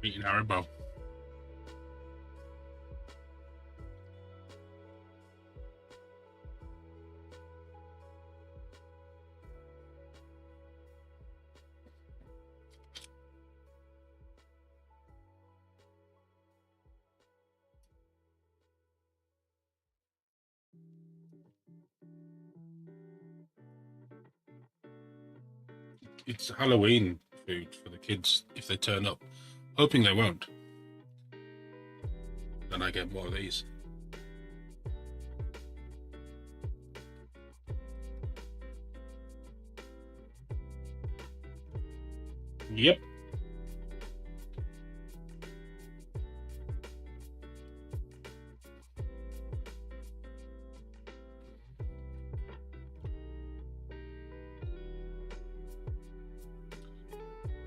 Eating Haribo. It's Halloween food for the kids if they turn up. Hoping they won't. Then I get more of these. Yep.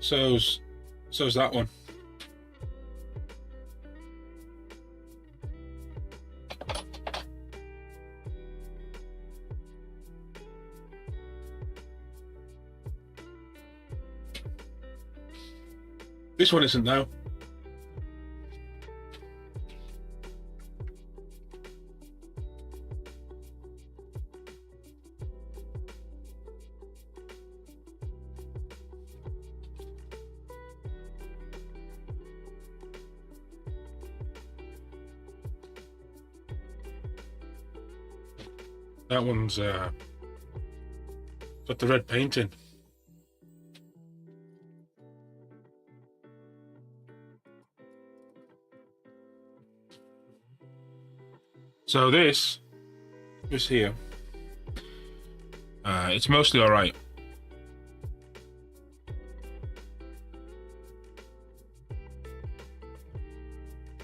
So's that one. This one isn't now. That one's got the red paint in. So this here, it's mostly all right.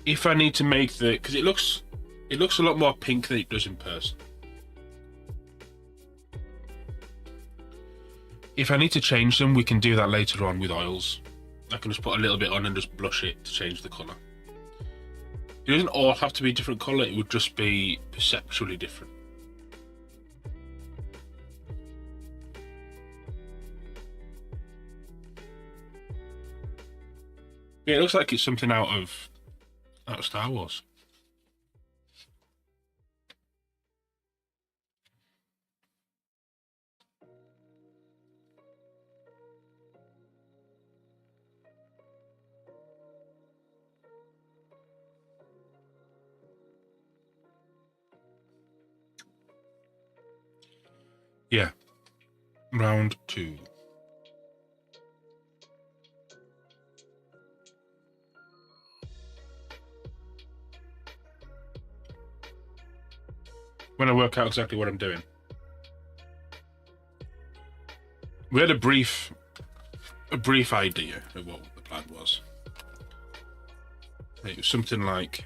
If I need to make because it looks a lot more pink than it does in person. If I need to change them, we can do that later on with oils. I can just put a little bit on and just blush it to change the colour. It doesn't all have to be a different colour, it would just be perceptually different. Yeah, it looks like it's something out of Star Wars. Yeah. Round 2. When I work out exactly what I'm doing. We had a brief idea of what the plan was. It was something like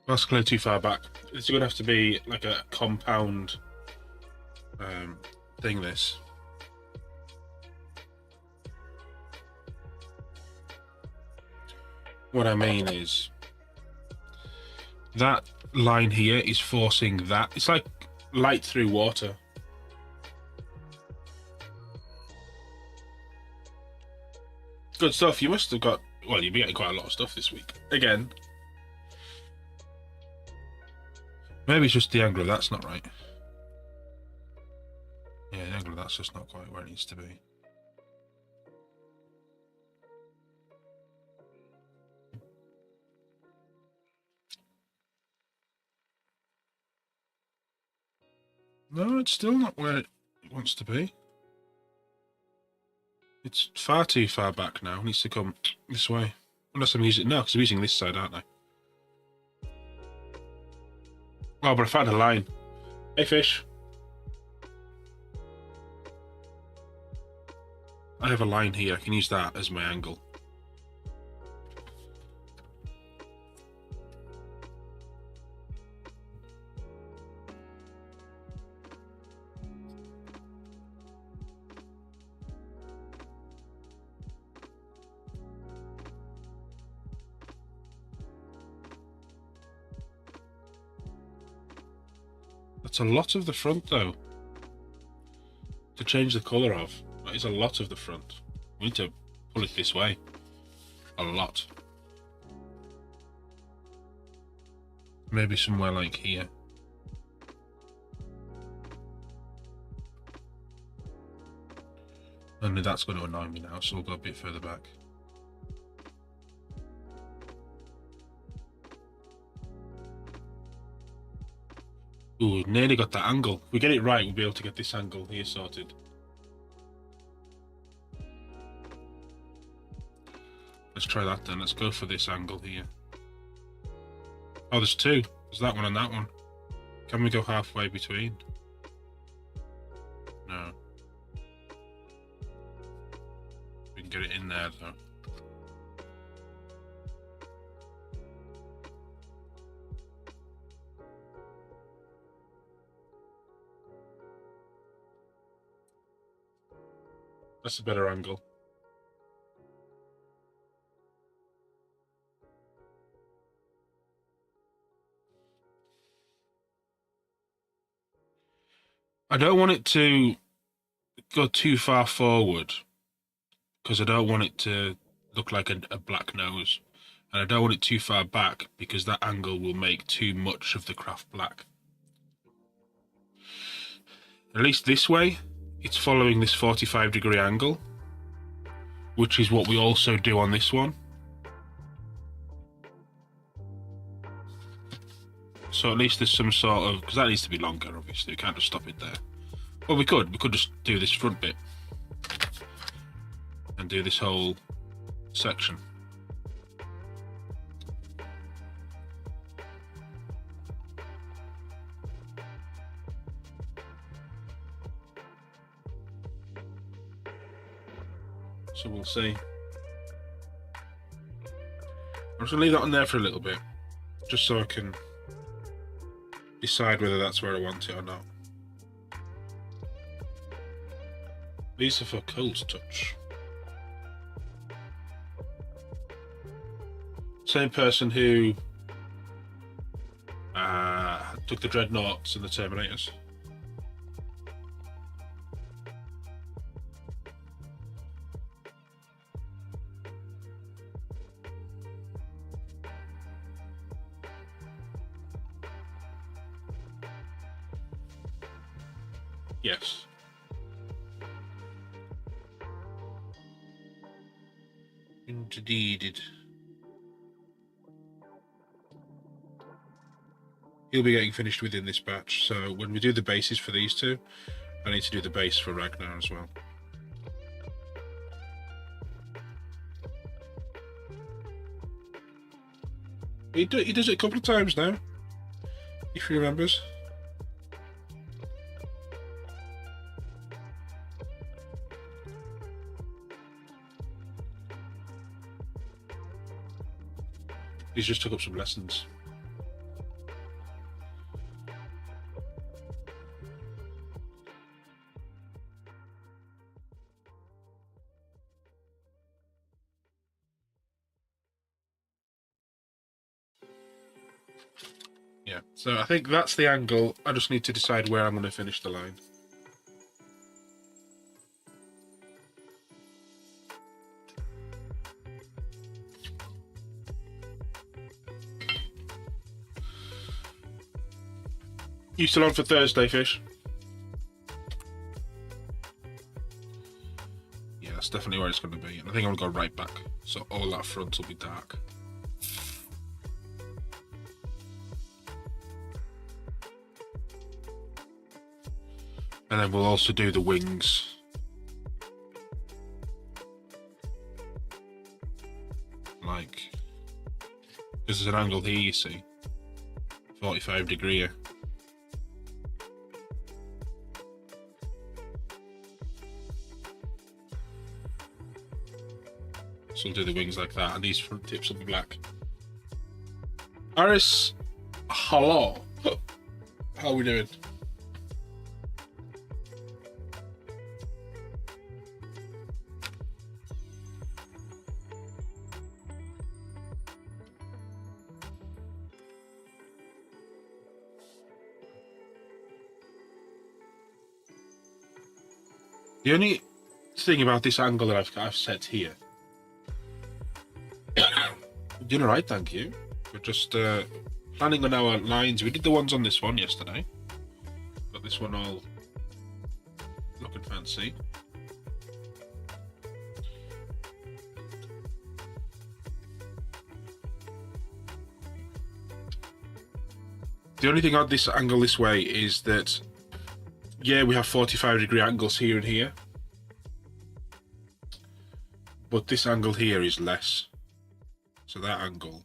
that's clearly too far back. It's going to have to be like a compound thing, this. What I mean is that line here is forcing that. It's like light through water. Good stuff. You must have got, well, you'll be getting quite a lot of stuff this week. Again. Maybe it's just the angle of that's not right. Yeah, the angle of that's just not quite where it needs to be. No, it's still not where it wants to be. It's far too far back now. It needs to come this way. Unless I'm using it now, because I'm using this side, aren't I? Oh, but I found a line. Hey, fish. I have a line here, I can use that as my angle. That's a lot of the front though. To change the colour of. That is a lot of the front. We need to pull it this way. A lot. Maybe somewhere like here. Only that's going to annoy me now, so we'll go a bit further back. Ooh, nearly got that angle. If we get it right, we'll be able to get this angle here sorted. Let's try that then. Let's go for this angle here. Oh, there's two. There's that one and that one. Can we go halfway between? No. We can get it in there though. That's a better angle. I don't want it to go too far forward because I don't want it to look like a black nose. And I don't want it too far back because that angle will make too much of the craft black. At least this way, it's following this 45-degree angle, which is what we also do on this one. So at least there's some sort of, because that needs to be longer, obviously. We can't just stop it there. Well, we could just do this front bit and do this whole section. So we'll see. I'm just gonna leave that on there for a little bit, just so I can decide whether that's where I want it or not. These are for cold touch. Same person who took the Dreadnoughts and the Terminators. Yes. Indeed. He'll be getting finished within this batch, so when we do the bases for these two, I need to do the base for Ragnar as well. He does it a couple of times now, if he remembers. He's just took up some lessons. Yeah, so I think that's the angle. I just need to decide where I'm going to finish the line. You still on for Thursday, Fish? Yeah, that's definitely where it's going to be. And I think I'm going to go right back. So all that front will be dark. And then we'll also do the wings. Like, because there's an angle here, you see. 45-degree. So we'll do the wings like that, and these front tips will be black. Aris, hello. How are we doing? The only thing about this angle that I've set here. Doing alright, thank you. We're just planning on our lines. We did the ones on this one yesterday. Got this one all looking fancy. The only thing on this angle this way is that, yeah, we have 45-degree angles here and here, but this angle here is less. So that angle,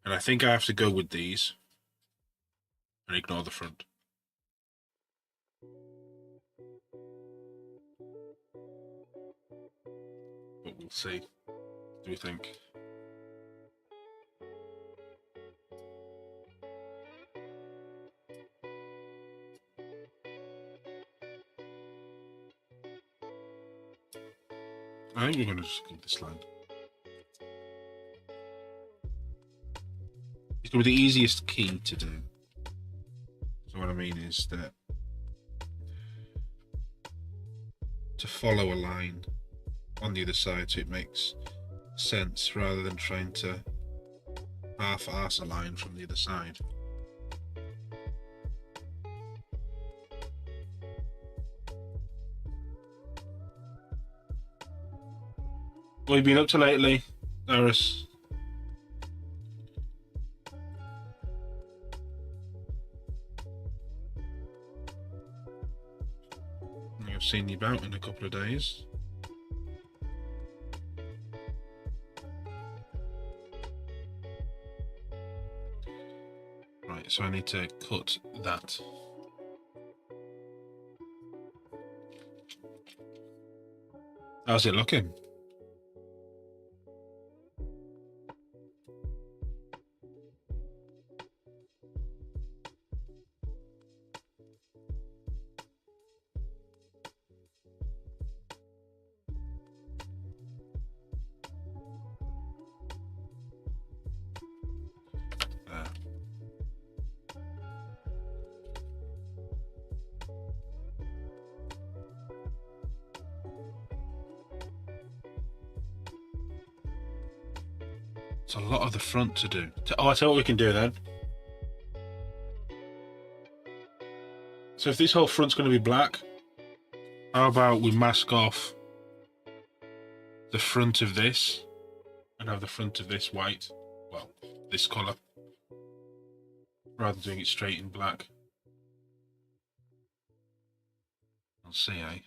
and I think I have to go with these and ignore the front. But we'll see. What do we think? I think we're going to just keep this line. It's going to be the easiest key to do. So what I mean is that to follow a line on the other side so it makes sense rather than trying to half-arse a line from the other side. What have you been up to lately, Aris? I've seen you about in a couple of days. Right, so I need to cut that. How's it looking? It's a lot of the front to do. Oh, I tell you what we can do then. So if this whole front's going to be black, how about we mask off the front of this and have the front of this white, well, this colour, rather than doing it straight in black. I'll see, eh?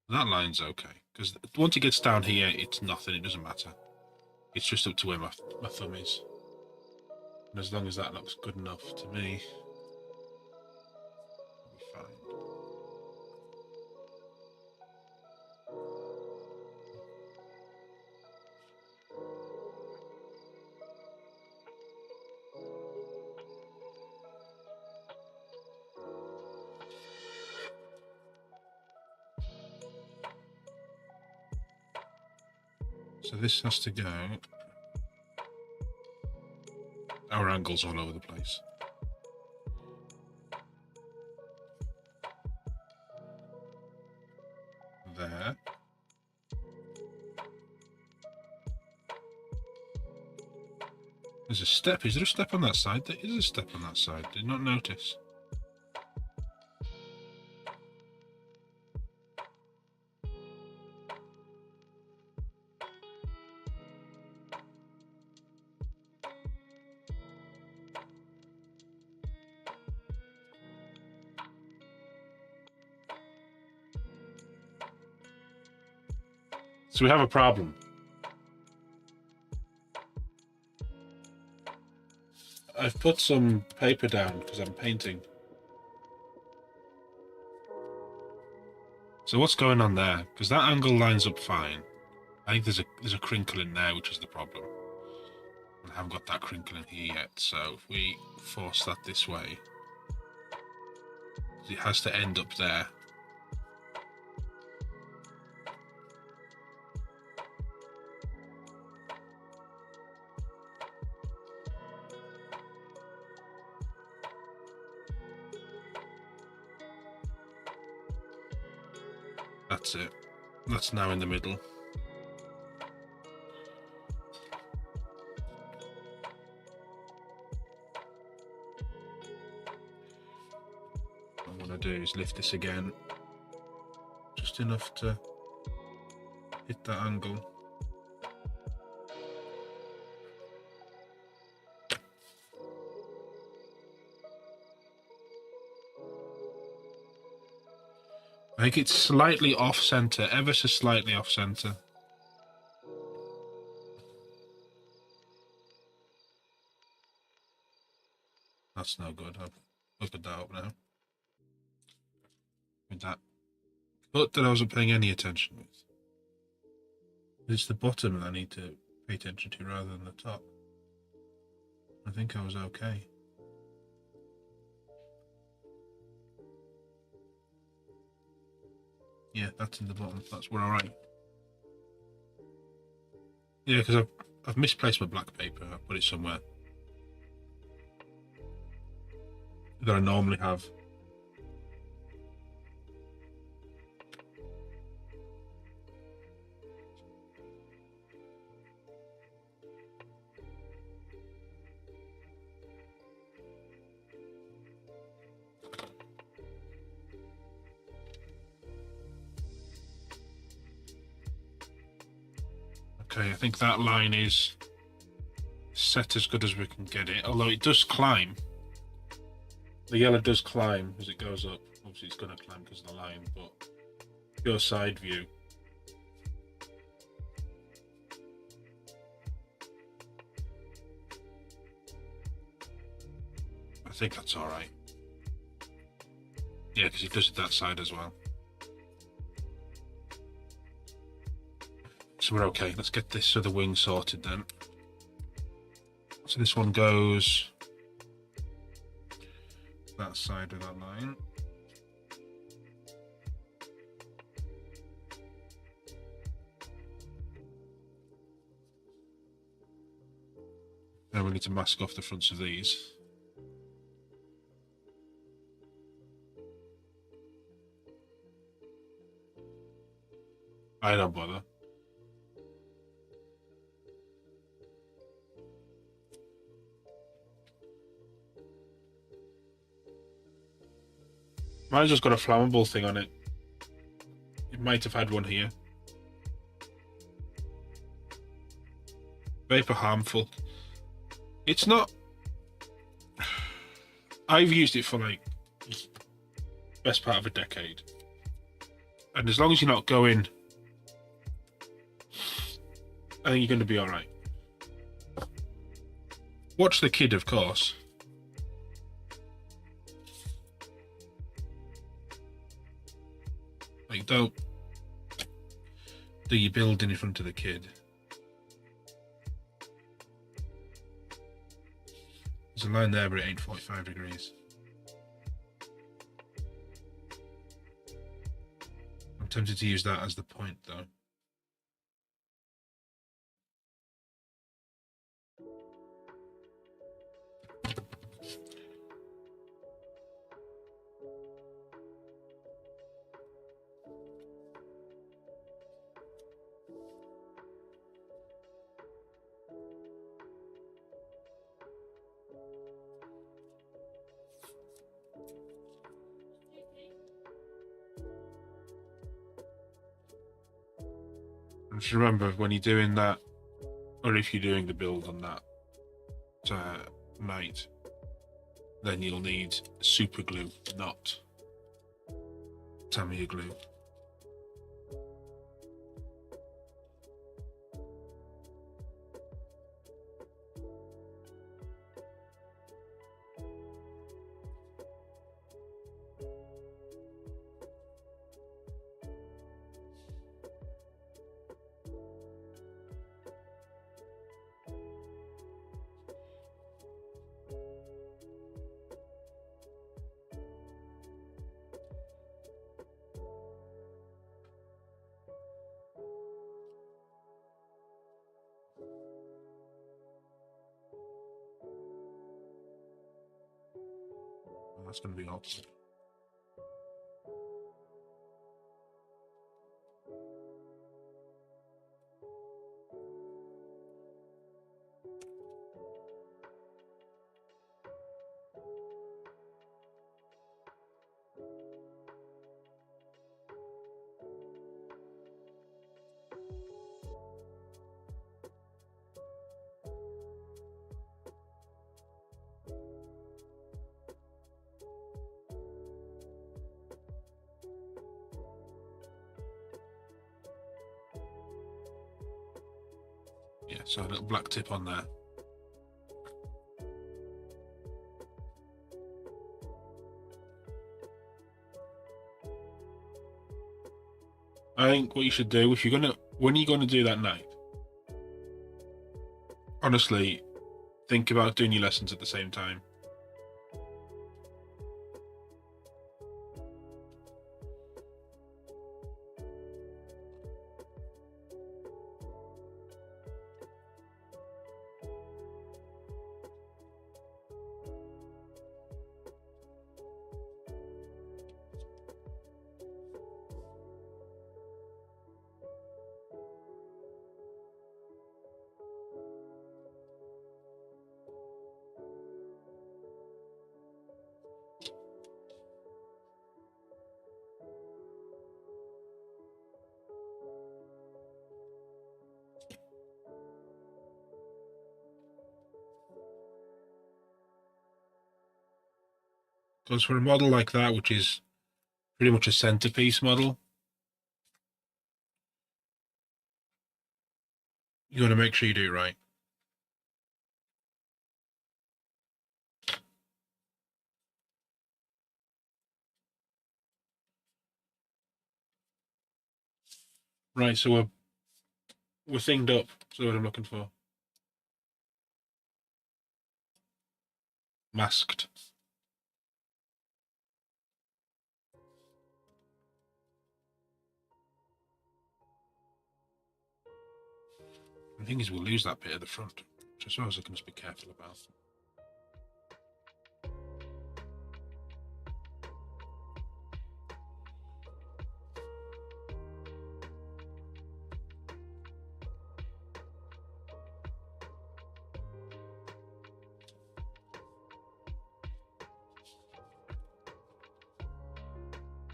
That line's okay, because once it gets down here, it's nothing, it doesn't matter. It's just up to where my thumb is. And as long as that looks good enough to me, I'll be fine. So this has to go. Our angle's all over the place. There. There's a step. Is there a step on that side? There is a step on that side. Did not notice. So we have a problem. I've put some paper down because I'm painting. So what's going on there? Because that angle lines up fine. I think there's a crinkle in there, which is the problem. I haven't got that crinkle in here yet, so if we force that this way, it has to end up there. That's it. That's now in the middle. What I'm going to do is lift this again, just enough to hit that angle. I think it's slightly off-center, ever so slightly off-center. That's no good. I've opened that up now. With that foot that I wasn't paying any attention with. It's the bottom that I need to pay attention to rather than the top. I think I was okay. Yeah, that's in the bottom. That's we're alright. Yeah, because I've misplaced my black paper. I put it somewhere that I normally have. Okay, I think that line is set as good as we can get it, although it does climb. The yellow does climb as it goes up. Obviously it's going to climb because of the line, but your side view. I think that's alright. Yeah, because it does it that side as well. So we're okay. Let's get this other wing sorted then. So this one goes that side of that line. Now we need to mask off the fronts of these. I don't bother. Mine's just got a flammable thing on it. It might have had one here. Vapor harmful. It's not. I've used it for like best part of a decade, and as long as you're not going, I think you're going to be all right. Watch the kid, of course. Like, don't do your building in front of the kid. There's a line there, but it ain't 45 degrees. I'm tempted to use that as the point, though. Just remember, when you're doing that, or if you're doing the build on that night, then you'll need super glue, not Tamiya glue. That's going to be awkward. Yeah, so a little black tip on there. I think what you should do, if you're gonna, when you're gonna do that knife, honestly, think about doing your lessons at the same time. Because for a model like that, which is pretty much a centerpiece model, you want to make sure you do it right. Right, so we're thinged up. That's what I'm looking for. Masked. The thing is, we'll lose that bit at the front, which I suppose I must be careful about.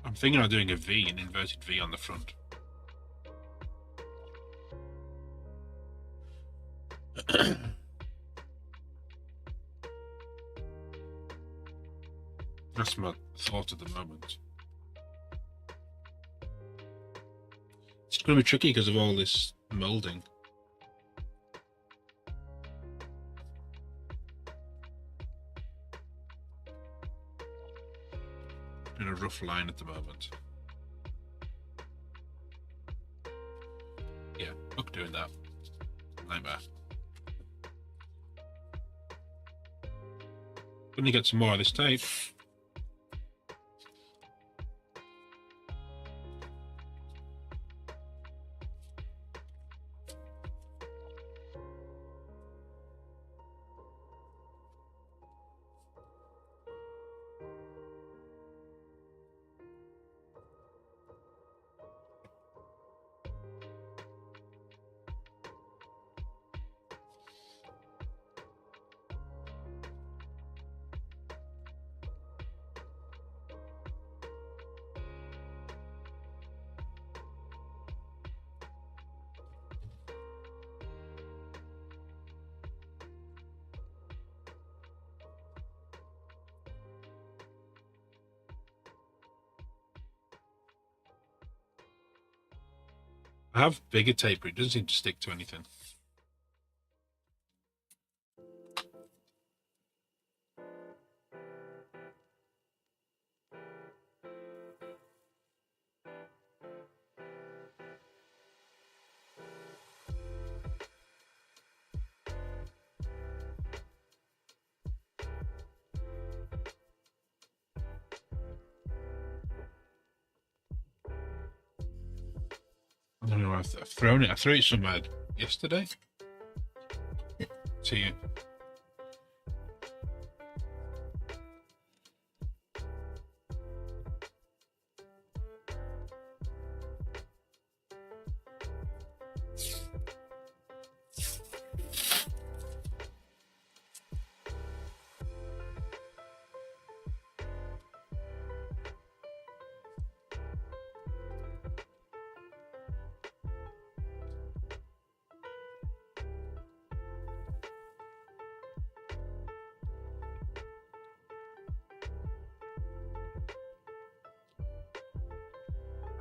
I'm thinking of doing a V, an inverted V on the front. That's my thought at the moment. It's going to be tricky because of all this moulding. In a rough line at the moment. Yeah, look, doing that. Nightmare. Gonna get some more of this tape. I have bigger tape, but it doesn't seem to stick to anything. I don't know, I've thrown it. I threw it somewhere yesterday. To you.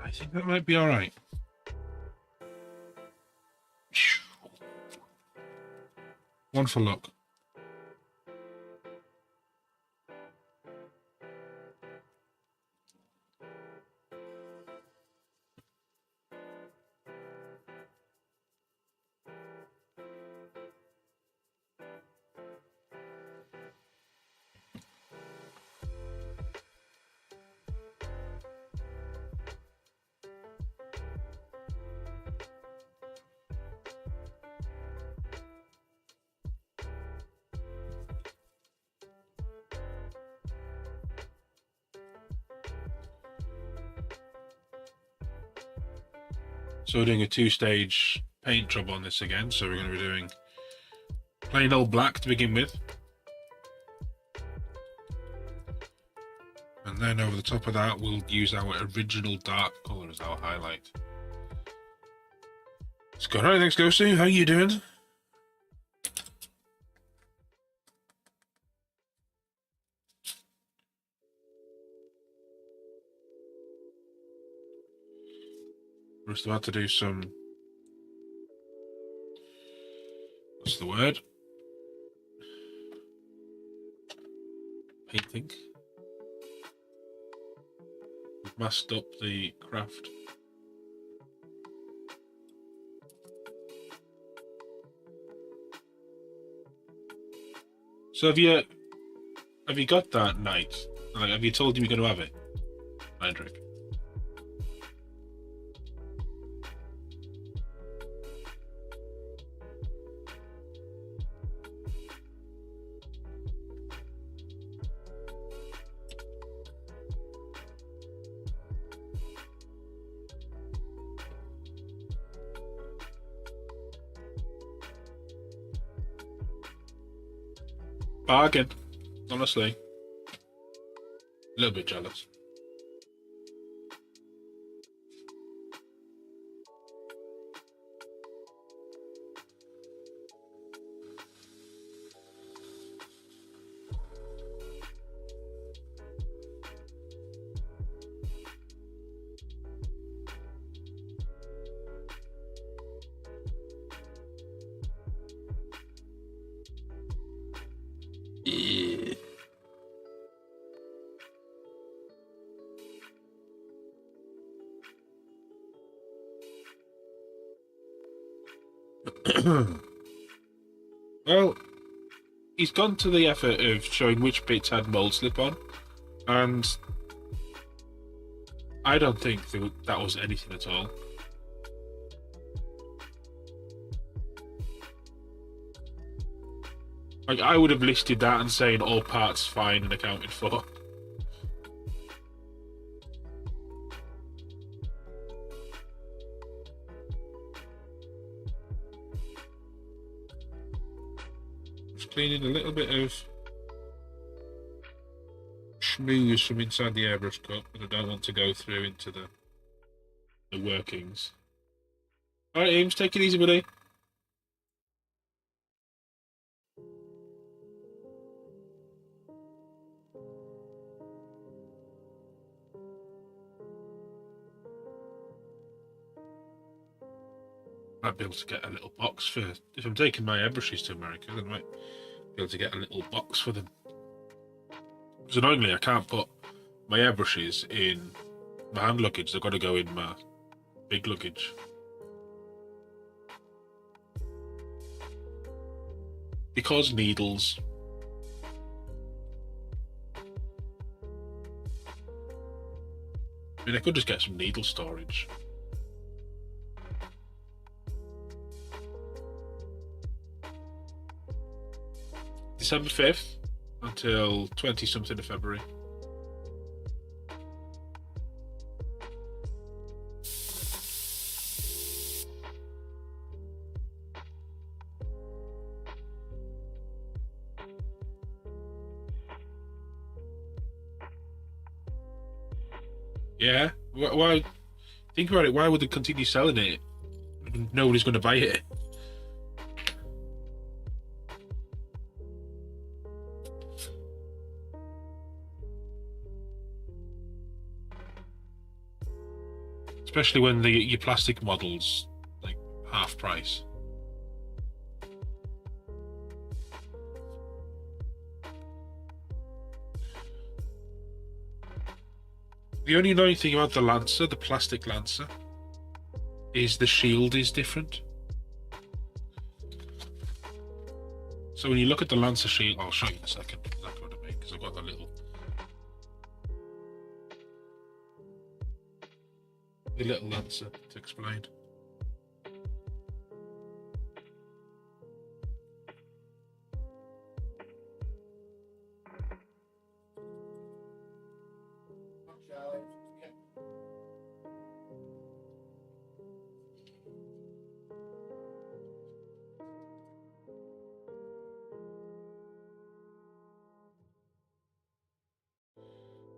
I think that might be alright. One for luck. So we're doing a 2-stage paint job on this again. So we're going to be doing plain old black to begin with. And then over the top of that, we'll use our original dark colour as our highlight. Scott, hi, thanks, Ghosty. How you doing? We're just about to do some... What's the word? Painting. We've masked up the craft. So have you got that night? Like, have you told him you're going to have it, Heinrich? Bargain, honestly. A little bit jealous. Yeah. Well, he's gone to the effort of showing which bits had mold slip on, and I don't think that was anything at all. Like, I would have listed that and saying all parts fine and accounted for. Just cleaning a little bit of schmooze from inside the airbrush cup, but I don't want to go through into the workings. Alright, Ames, take it easy, buddy. Might be able to get a little box for... If I'm taking my airbrushes to America, then I might be able to get a little box for them. Because annoyingly, I can't put my airbrushes in my hand luggage. They've got to go in my big luggage. Because needles. I mean, I could just get some needle storage. December 5th until 20-something of February. Yeah, why? Think about it. Why would they continue selling it? Nobody's going to buy it. Especially when your plastic models like half price. The only annoying thing about the Lancer, the plastic Lancer, is the shield is different. So when you look at the Lancer shield, I'll show you in a second exactly what I mean, because I've got the little Lancer to explain.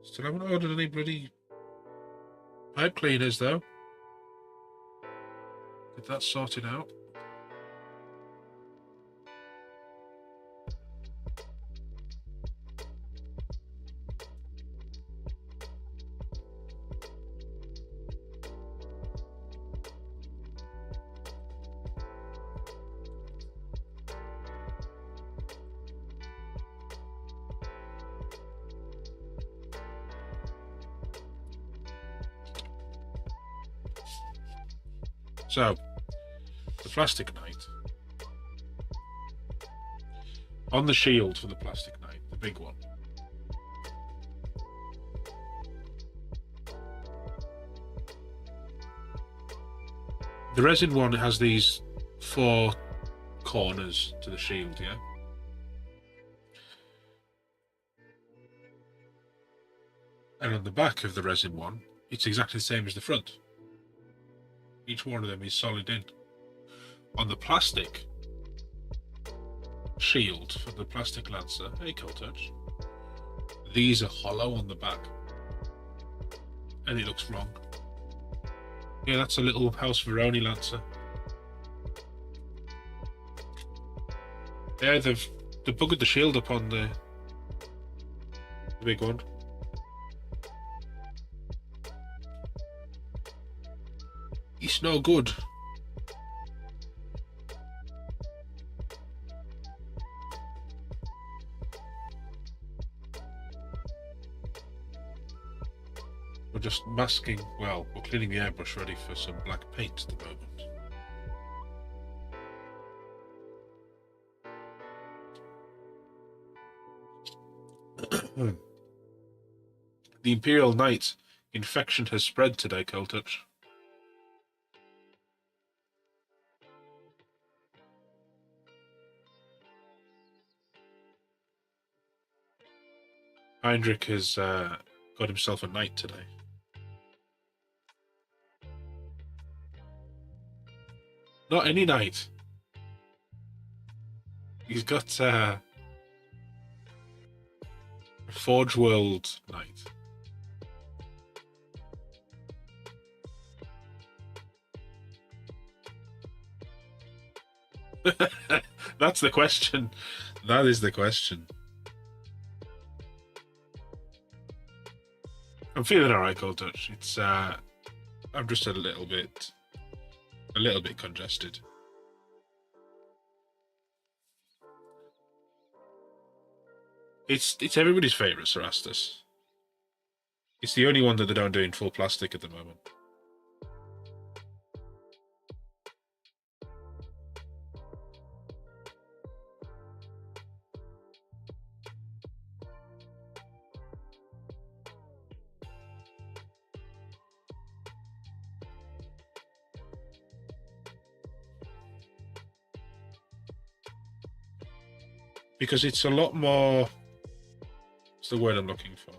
Still haven't ordered any bloody pipe cleaners though. Get that sorted out. So, the plastic knight. On the shield for the plastic knight, the big one. The resin one has these 4 corners to the shield, yeah? And on the back of the resin one, it's exactly the same as the front. Each one of them is solid in. On the plastic shield for the plastic Lancer, hey Cold Touch, these are hollow on the back. And it looks wrong. Yeah, that's a little House Veroni Lancer. Yeah, they've buggered the shield up on the big one. It's no good. We're just masking, well, we're cleaning the airbrush ready for some black paint at the moment. The Imperial Knight infection has spread today, Cold Touch. Heinrich has got himself a knight today. Not any knight. He's got a Forge World knight. That's the question. That is the question. I'm feeling alright, Cold Touch. It's I'm just a little bit congested. It's everybody's favourite, Cerastus. It's the only one that they don't do in full plastic at the moment. Because it's a lot more, what's the word I'm looking for?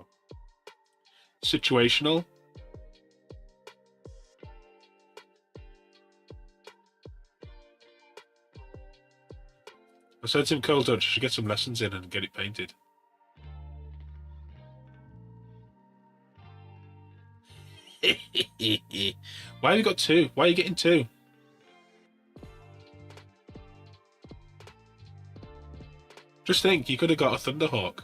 Situational. I said to him, Cold Touch, you should get some lessons in and get it painted. Why have you got 2? Why are you getting 2? Just think, you could have got a Thunderhawk.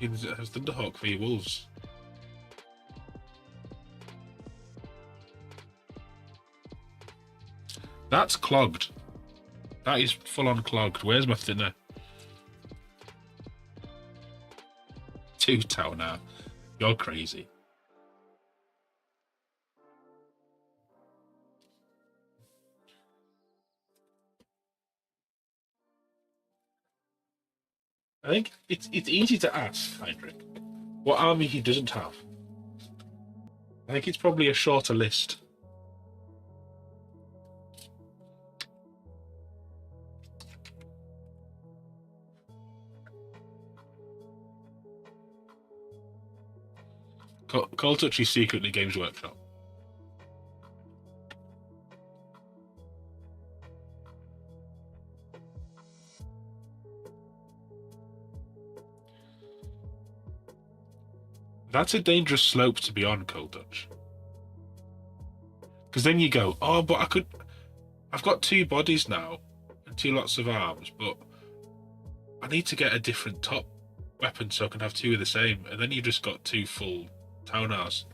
You can have a Thunderhawk for your wolves. That's clogged. That is full on clogged. Where's my thinner? 2 tau now. You're crazy. I think it's easy to ask Heinrich what army he doesn't have. I think it's probably a shorter list. Cold Touch is secretly Games Workshop. That's a dangerous slope to be on, Cold Touch. Because then you go, oh, but I've got 2 bodies now and 2 lots of arms, but I need to get a different top weapon so I can have 2 of the same. And then you just got 2 full Taunars.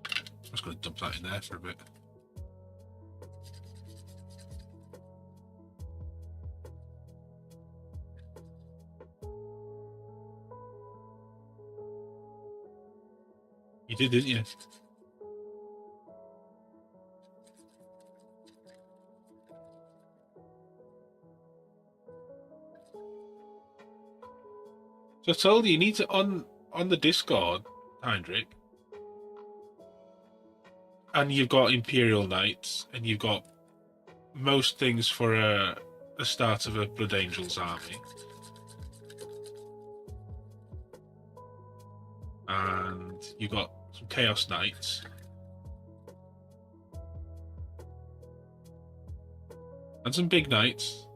I'm just going to dump that in there for a bit. You did, didn't you? So I told you need to on the Discord, Heinrich, and you've got Imperial Knights, and you've got most things for a start of a Blood Angels army. And you've got some Chaos Knights. And some big knights.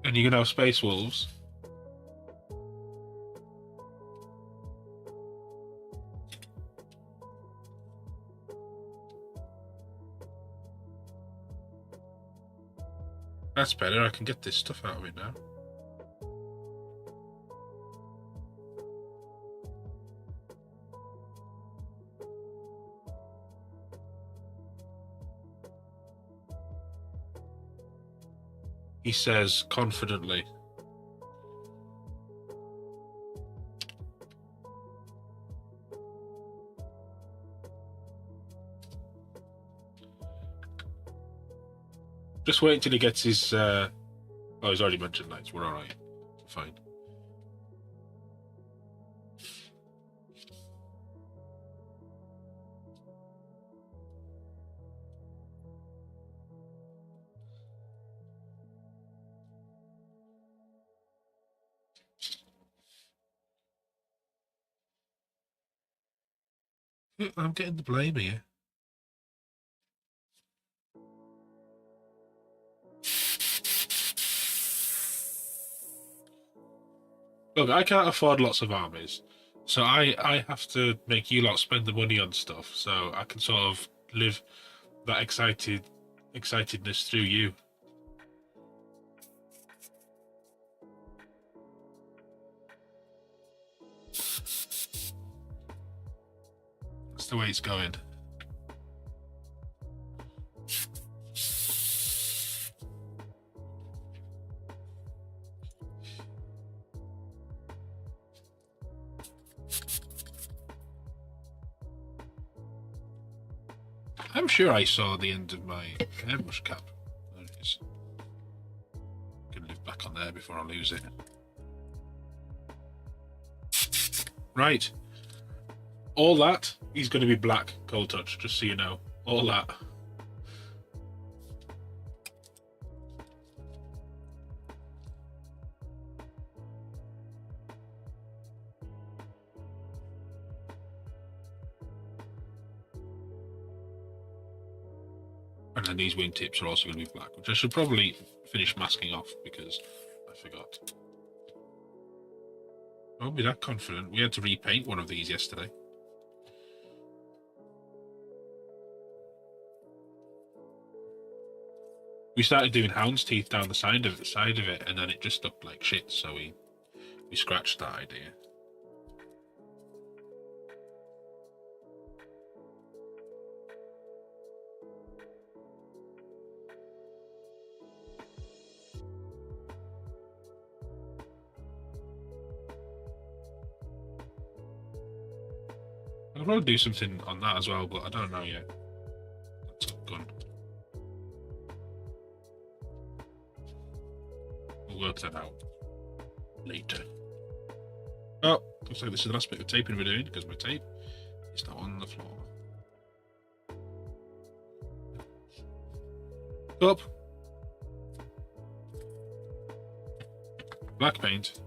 And you're going to have Space Wolves. That's better. I can get this stuff out of it now. He says confidently. Just wait until he gets his... Oh, he's already mentioned knights. We're alright. Fine. I'm getting the blame here. Look, I can't afford lots of armies, so I have to make you lot spend the money on stuff so I can sort of live that excitedness through you. That's the way it's going. I'm sure I saw the end of my airbrush cap. There it is. Gonna live back on there before I lose it. Right. All that is going to be black Cold Touch, just so you know. All that. And then these wingtips are also going to be black, which I should probably finish masking off because I forgot. I won't be that confident. We had to repaint one of these yesterday. We started doing hound's teeth down the side of it, and then it just looked like shit. So we scratched that idea. I'll probably do something on that as well, but I don't know yet. That's a gun. We'll work that out later. Oh, looks like this is the last bit of taping we're doing because my tape is not on the floor. Up. Black paint.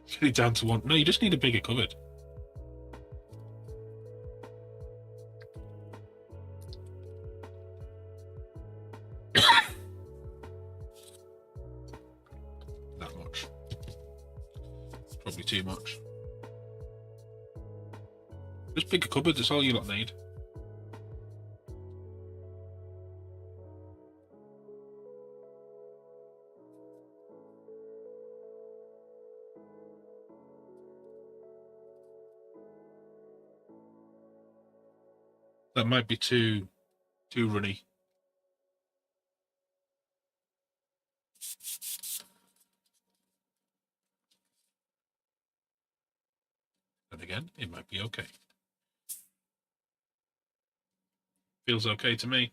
Get it down to one. No, you just need a bigger cupboard. That much. Probably too much. Just bigger cupboard, that's all you lot need. That might be too runny. And again, it might be okay. Feels okay to me.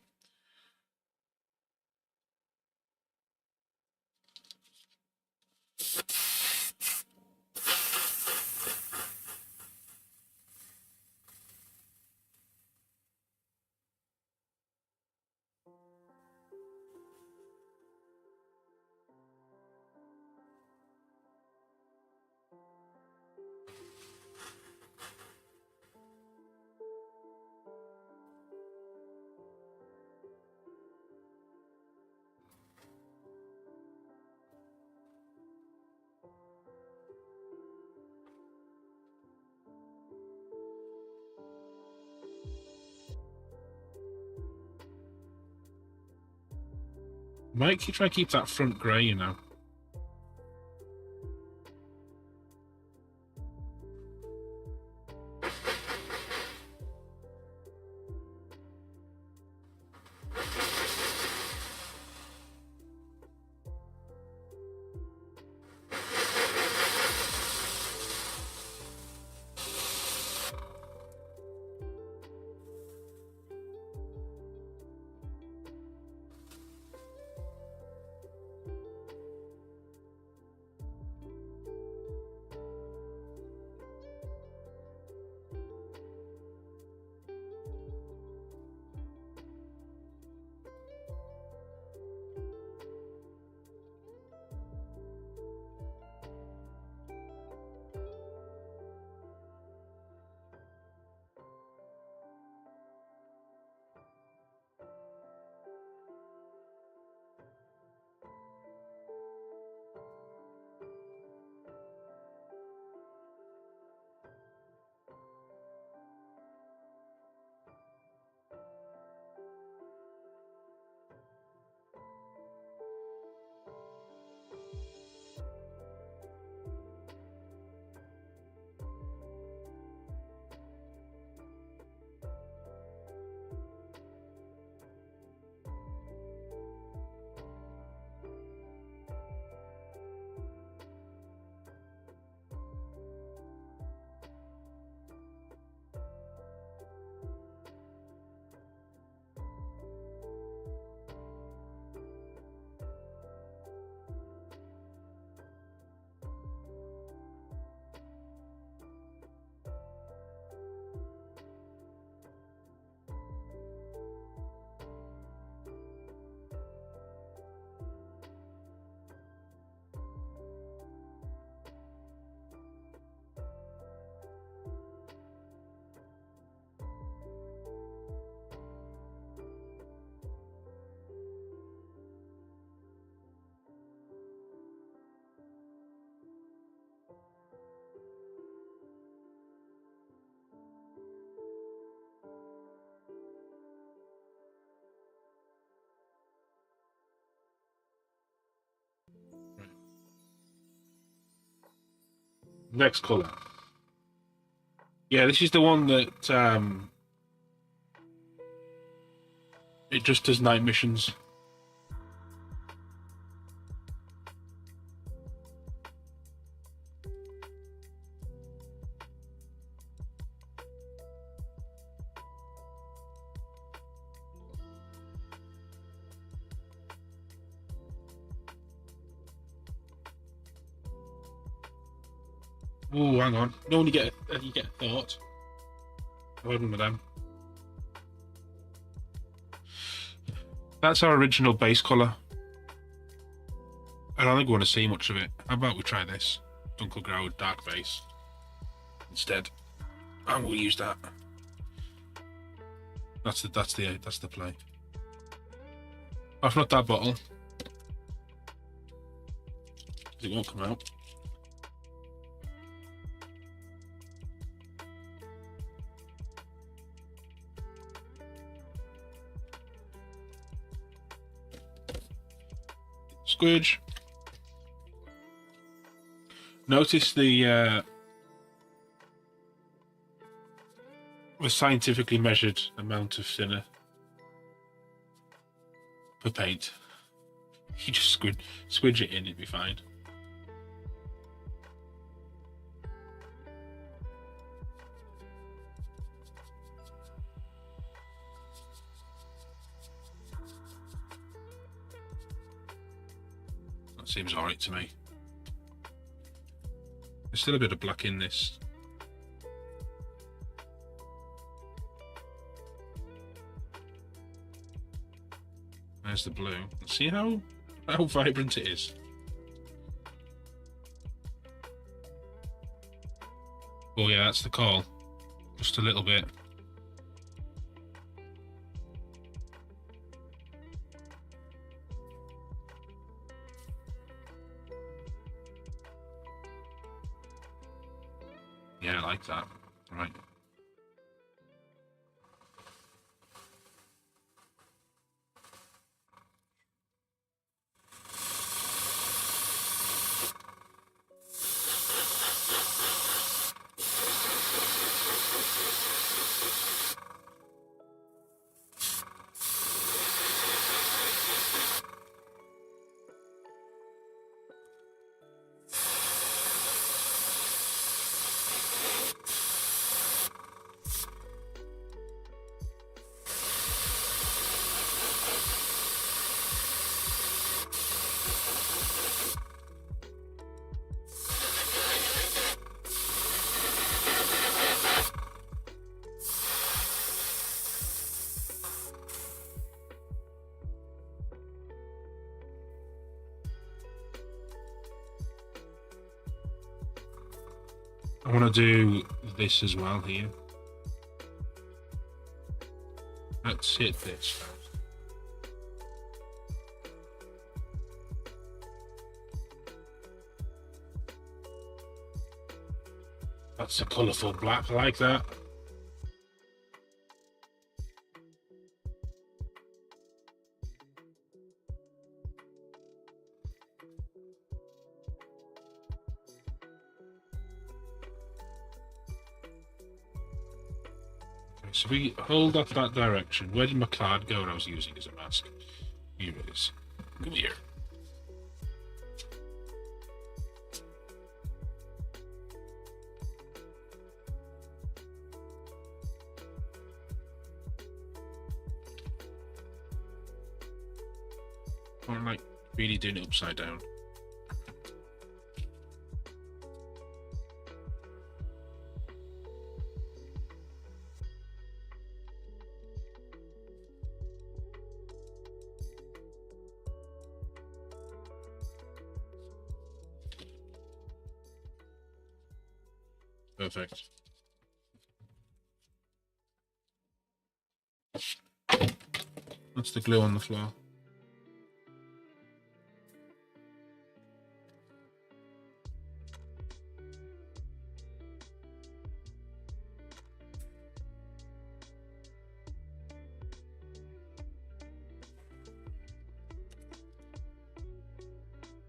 Mike, you try to keep that front grey, you know. Next colour. Yeah, this is the one that it just does night missions. Oh, hang on. No, you get a thought. I had one with them. That's our original base colour. I don't think we want to see much of it. How about we try this? Dunkelgrau dark base instead. And we'll use that. That's the play. Oh, if not that bottle. It won't come out. Squidge. Notice the scientifically measured amount of thinner per paint. You just squidge it in, it'd be fine. That seems alright to me. There's still a bit of black in this. There's the blue. See how vibrant it is. Oh yeah, that's the call. Just a little bit. Yeah, I like that. Right. I want to do this as well here. Let's hit this first. That's a colourful black, I like that. So we hold up that direction. Where did my card go when I was using as a mask? Here it is. Come here. Or like really doing it upside down. Perfect. That's the glue on the floor.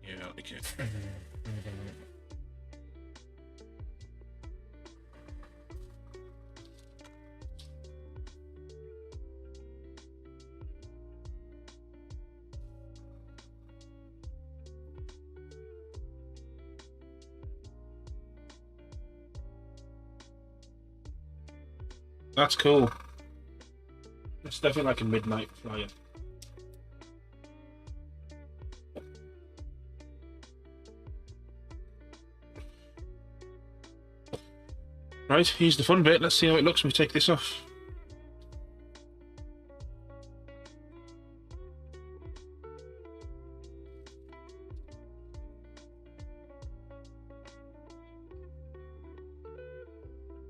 Yeah, okay. That's cool. It's definitely like a midnight flyer. Right, here's the fun bit. Let's see how it looks when we take this off.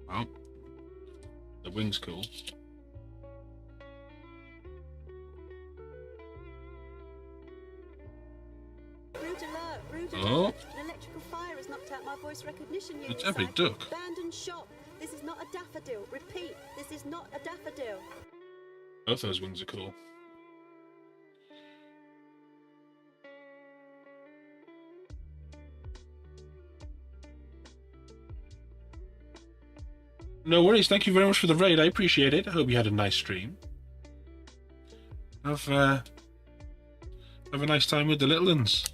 Well, the wing's cool. Oh. An electrical fire has knocked out my voice recognition unit. It's every duck. Abandoned shop. This is not a daffodil. Repeat, this is not a daffodil. Both those wings are cool. No worries. Thank you very much for the raid. I appreciate it. I hope you had a nice stream. Have a nice time with the little ones.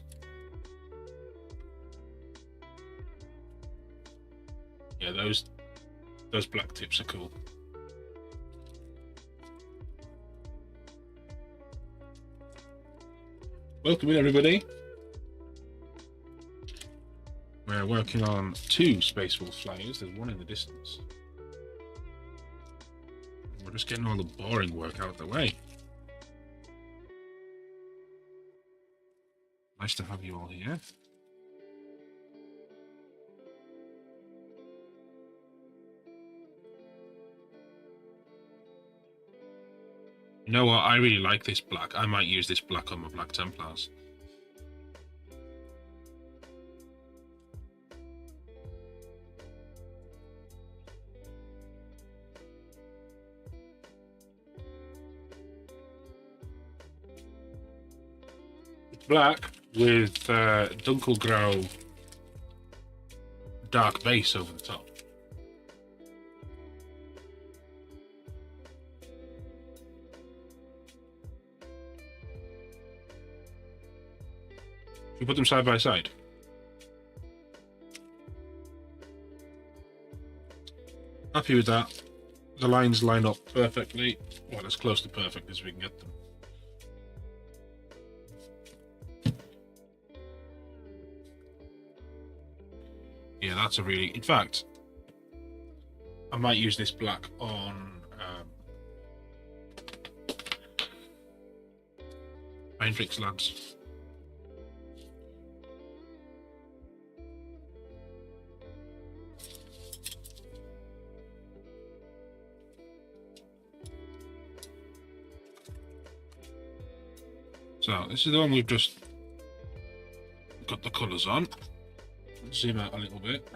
Yeah, those black tips are cool. Welcome in, everybody. We're working on 2 Space Wolf flyers. There's one in the distance. We're just getting all the boring work out of the way. Nice to have you all here. You know what? I really like this black. I might use this black on my Black Templars. It's black with Dunkelgrau dark base over the top. You put them side by side. Happy with that. The lines line up perfectly. Well, as close to perfect as we can get them. Yeah, that's a really... In fact, I might use this black on Mainflix lads. So this is the one we've just got the colours on. Let's zoom out a little bit.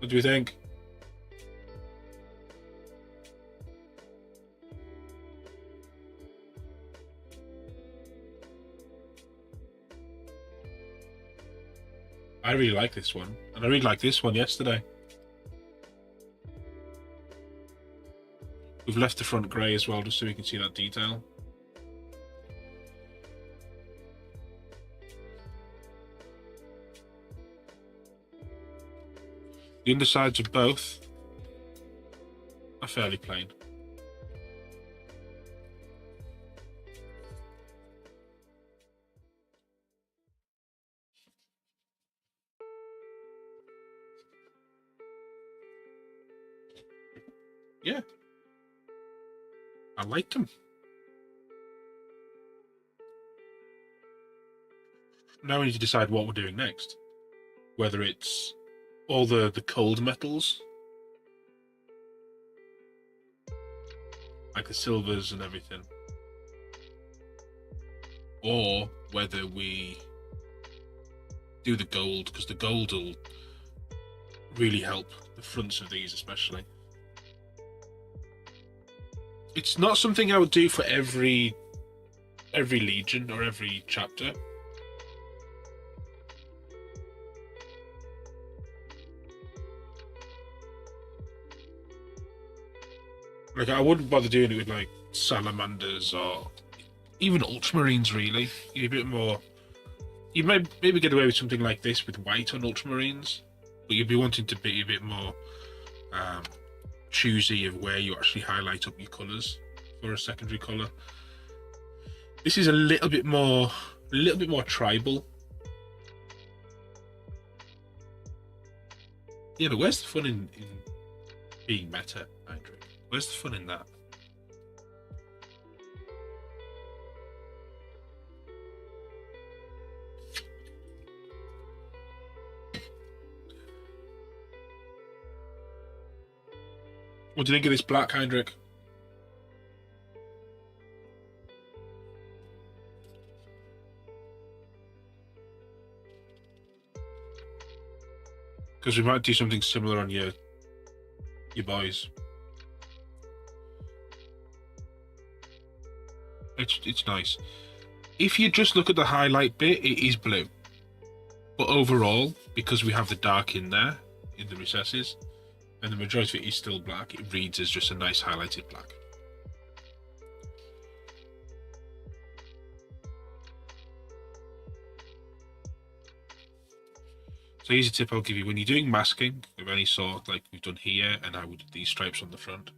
What do you think? I really like this one, and I really like this one yesterday. We've left the front grey as well, just so we can see that detail. The undersides of both are fairly plain. Yeah. I liked them. Now we need to decide what we're doing next. Whether it's all the cold metals, like the silvers and everything, or whether we do the gold, because the gold will really help the fronts of these especially. It's not something I would do for every legion or every chapter. Like, I wouldn't bother doing it with like salamanders or even ultramarines. Really, you're a bit more You may maybe get away with something like this with white on ultramarines, but you'd be wanting to be a bit more choosy of where you actually highlight up your colours for a secondary colour. This is a little bit more tribal. Yeah, but where's the fun in being meta, Andrew? Where's the fun in that? What do you think of this black, Heinrich? Because we might do something similar on your boys. It's nice. If you just look at the highlight bit, it is blue. But overall, because we have the dark in there, in the recesses, and the majority of it is still black, it reads as just a nice highlighted black. So here's a tip I'll give you. When you're doing masking of any sort, like we've done here, and I would these stripes on the front.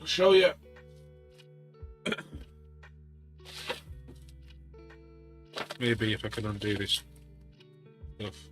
I'll show you. Maybe if I can undo this stuff.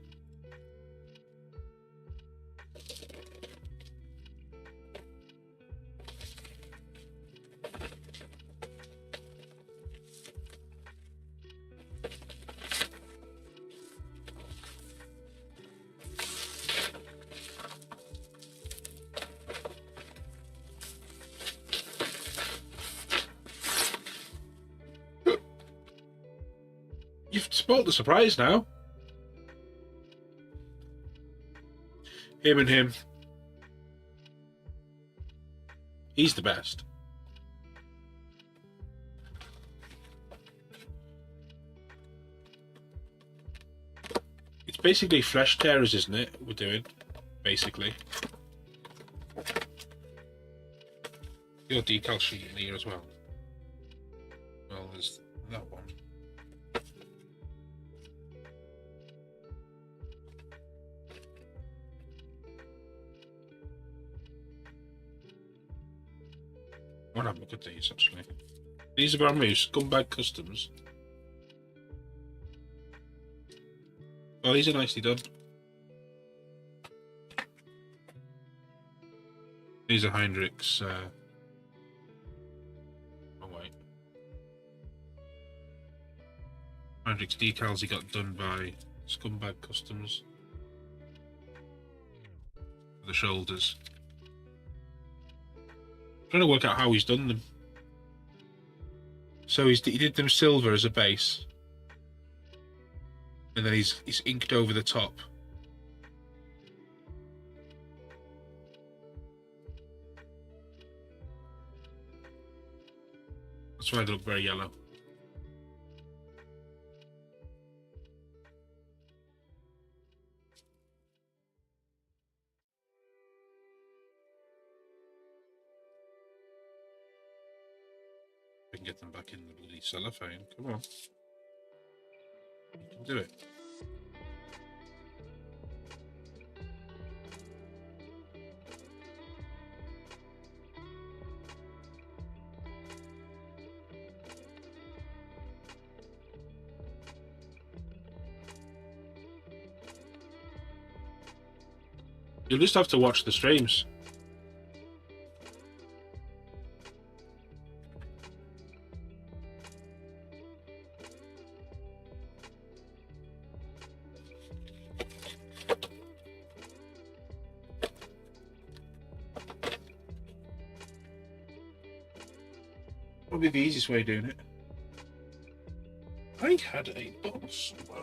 You've spoiled the surprise now. Him and him. He's the best. It's basically flesh tearers, isn't it? We're doing, basically. Your decal sheet in here as well. Well, there's that one. I'll have a look at these actually. These are brand new, Scumbag Customs. Oh, these are nicely done. These are Heinrich's. Oh wait, Heinrich's decals he got done by Scumbag Customs. For the shoulders. Trying to work out how he's done them. So he did them silver as a base, and then he's inked over the top. That's why they look very yellow. We can get them back in the bloody cellophane. Come on. You can do it. You'll just have to watch the streams. Probably the easiest way of doing it. I had a box somewhere.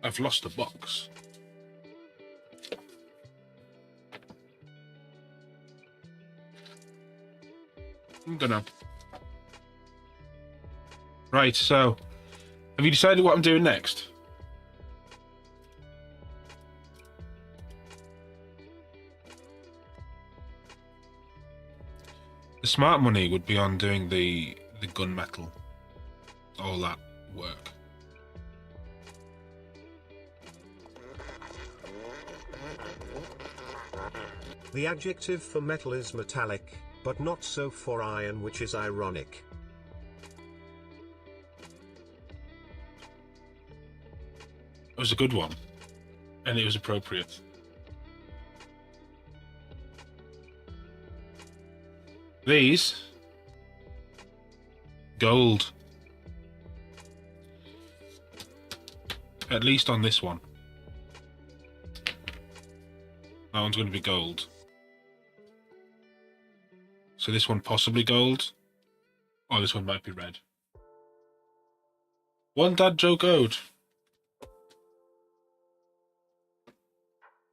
I've lost a box. I'm gonna Right, so have you decided what I'm doing next? The smart money would be on doing the gunmetal, all that work. The adjective for metal is metallic, but not so for iron, which is ironic. It was a good one, and it was appropriate. These gold, at least on this one. That one's going to be gold. So this one possibly gold, or this one might be red. One dad joke owed.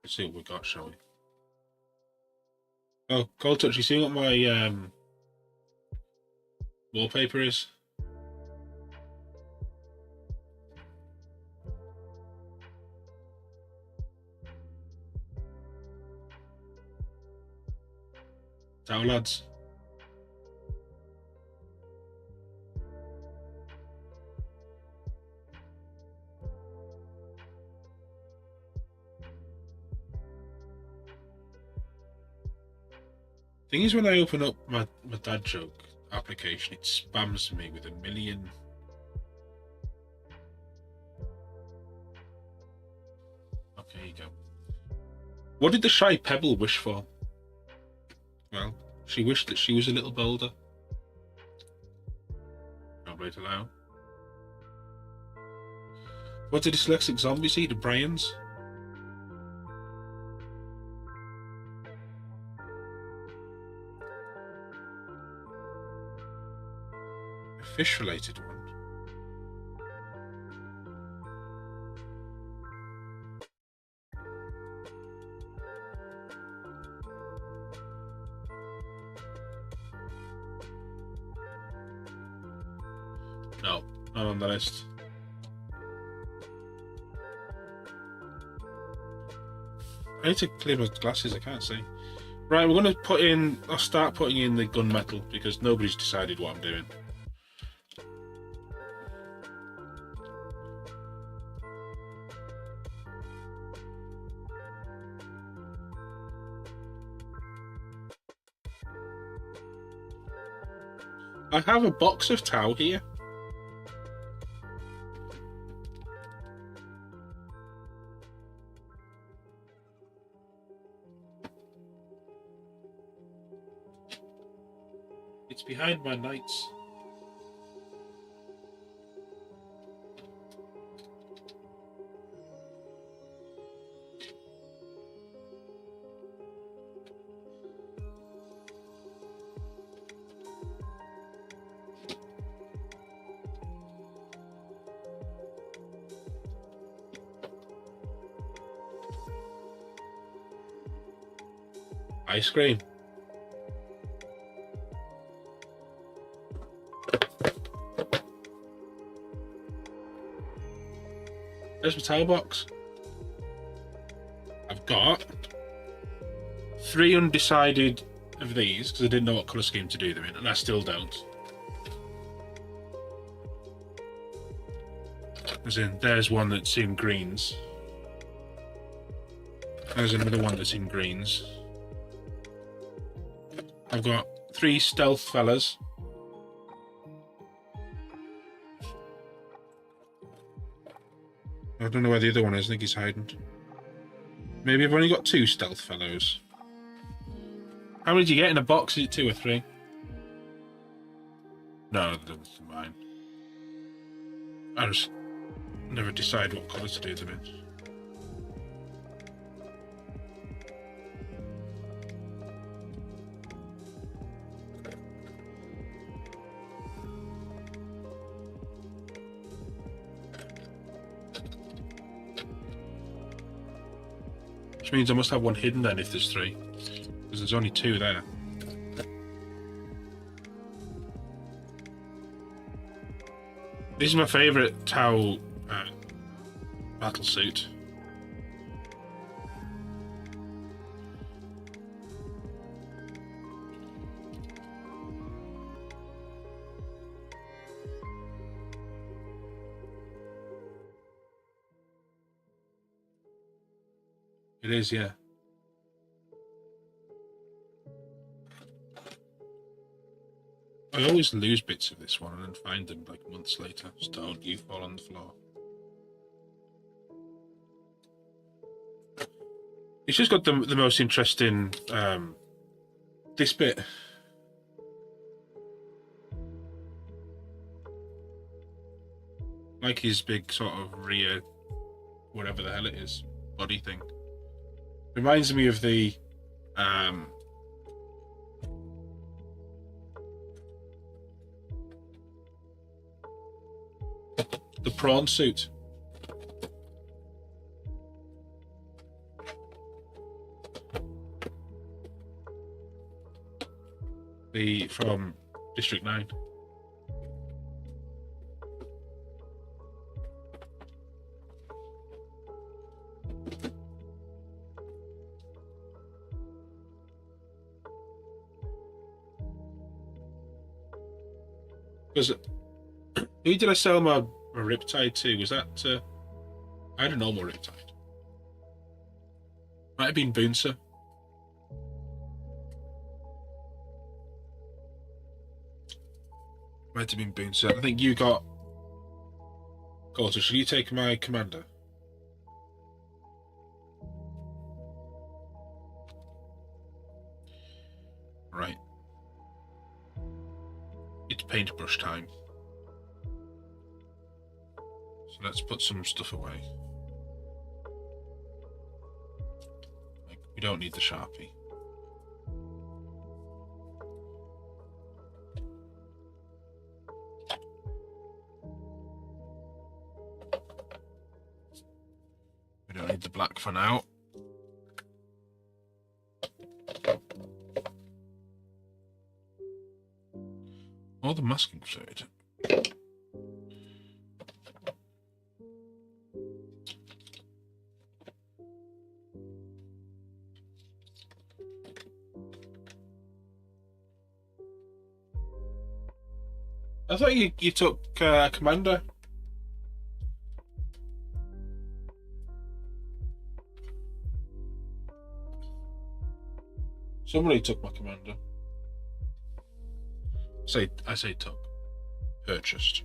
Let's see what we got, shall we? Oh, Cold Touch, you see what my wallpaper is? Ciao, lads. Thing is, when I open up my dad joke application, it spams me with a million. Okay, here you go. What did the shy pebble wish for? Well, she wished that she was a little boulder. Not right allow. What did dyslexic zombies eat? Brian's? A fish-related one. No, not on the list. I need to clear my glasses, I can't see. Right, we're going to put in, I'll start putting in the gunmetal because nobody's decided what I'm doing. I have a box of towel here. It's behind my knights. Ice cream. There's my towel box. I've got 3 undecided of these because I didn't know what colour scheme to do them in, and I still don't. As in, there's one that's in greens. There's another one that's in greens. I've got 3 stealth fellas. I don't know where the other one is. I think he's hiding. Maybe I've only got 2 stealth fellows. How many did you get in a box? Is it 2 or 3? No, that's mine. I just never decide what colours to do them in. Which means I must have one hidden then if there's 3. Because there's only 2 there. This is my favourite Tau battle suit. It is, yeah. I always lose bits of this one and then find them like months later. Stone, you fall on the floor. It's just got the most interesting this bit. Like his big sort of rear, whatever the hell it is, body thing. Reminds me of the prawn suit. From District 9. Because who did I sell my Riptide to? Was that I had a normal Riptide. Might have been Boonser. Might have been Boonser. I think you got Coulter. Shall you take my commander? Right. It's paintbrush time. So let's put some stuff away. Like, we don't need the Sharpie. We don't need the black for now. Or the masking fluid. I thought you took Commander. Somebody took my Commander. I say took. Purchased.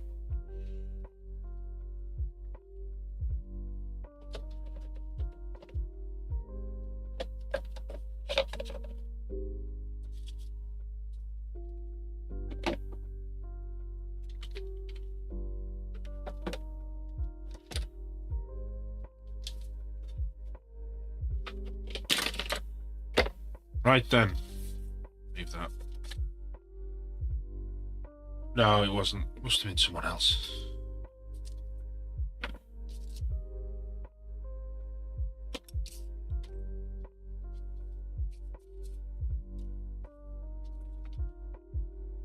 Right then. Leave that. No, it wasn't. It must have been someone else.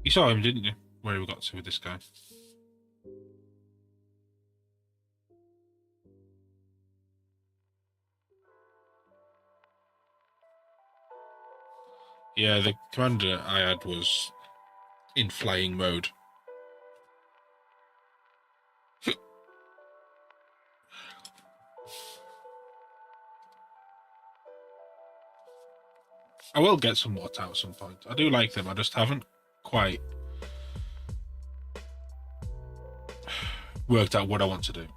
You saw him, didn't you? Where we got to with this guy. Yeah, the commander I had was in flying mode. I will get some more out at some point. I do like them, I just haven't quite worked out what I want to do.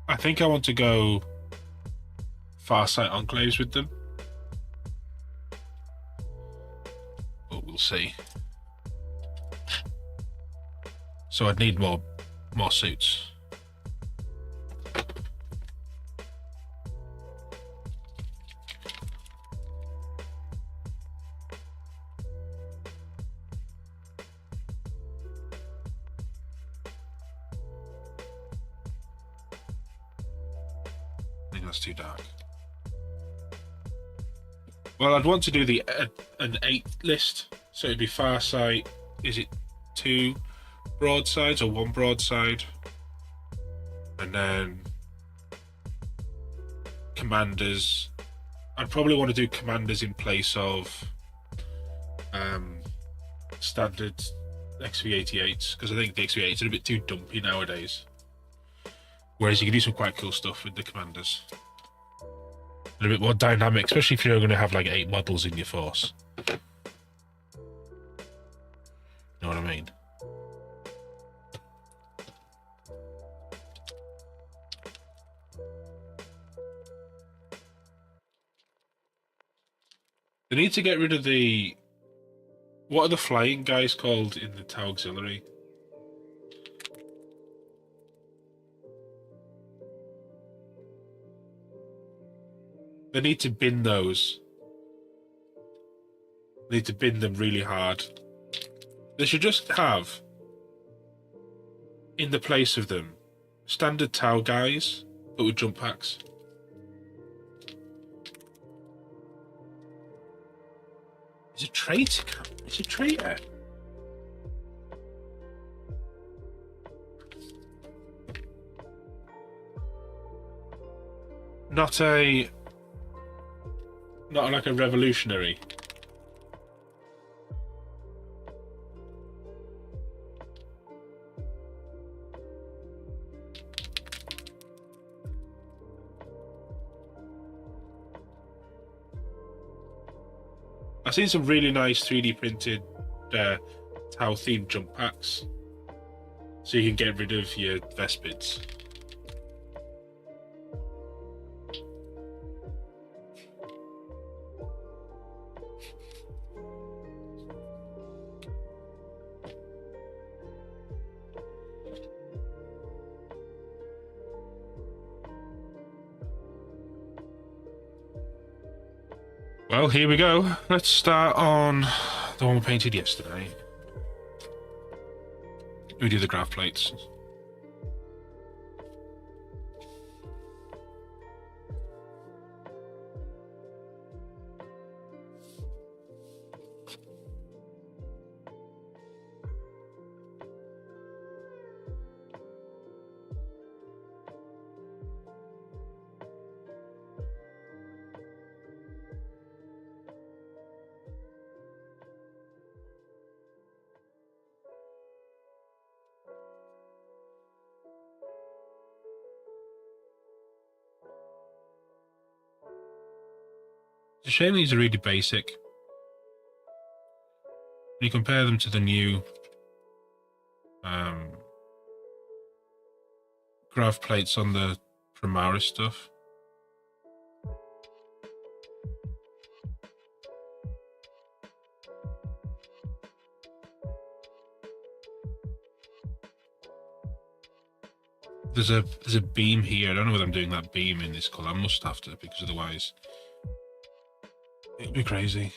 I think I want to go Farsight Enclaves with them. But we'll see. So I'd need more suits. I think that's too dark. Well, I'd want to do an 8 list, so it'd be Farsight. Is it 2, broadsides or one broadside, and then commanders. I'd probably want to do commanders in place of standard XV88s, because I think the XV88s are a bit too dumpy nowadays. Whereas you can do some quite cool stuff with the commanders. And a bit more dynamic, especially if you're going to have like 8 models in your force. You know what I mean? They need to get rid of the... What are the flying guys called in the Tau Auxiliary? They need to bin those. They need to bin them really hard. They should just have, in the place of them, standard Tau guys, but with jump packs. Is it traitor? Is it traitor? Not like a revolutionary. I've seen some really nice 3D printed Tau themed jump packs, so you can get rid of your Vespids. Well, here we go. Let's start on the one we painted yesterday. We do the graph plates. It's a shame these are really basic. When you compare them to the new grav plates on the Primaris stuff. There's a beam here. I don't know whether I'm doing that beam in this colour. I must have to, because otherwise it'd be crazy.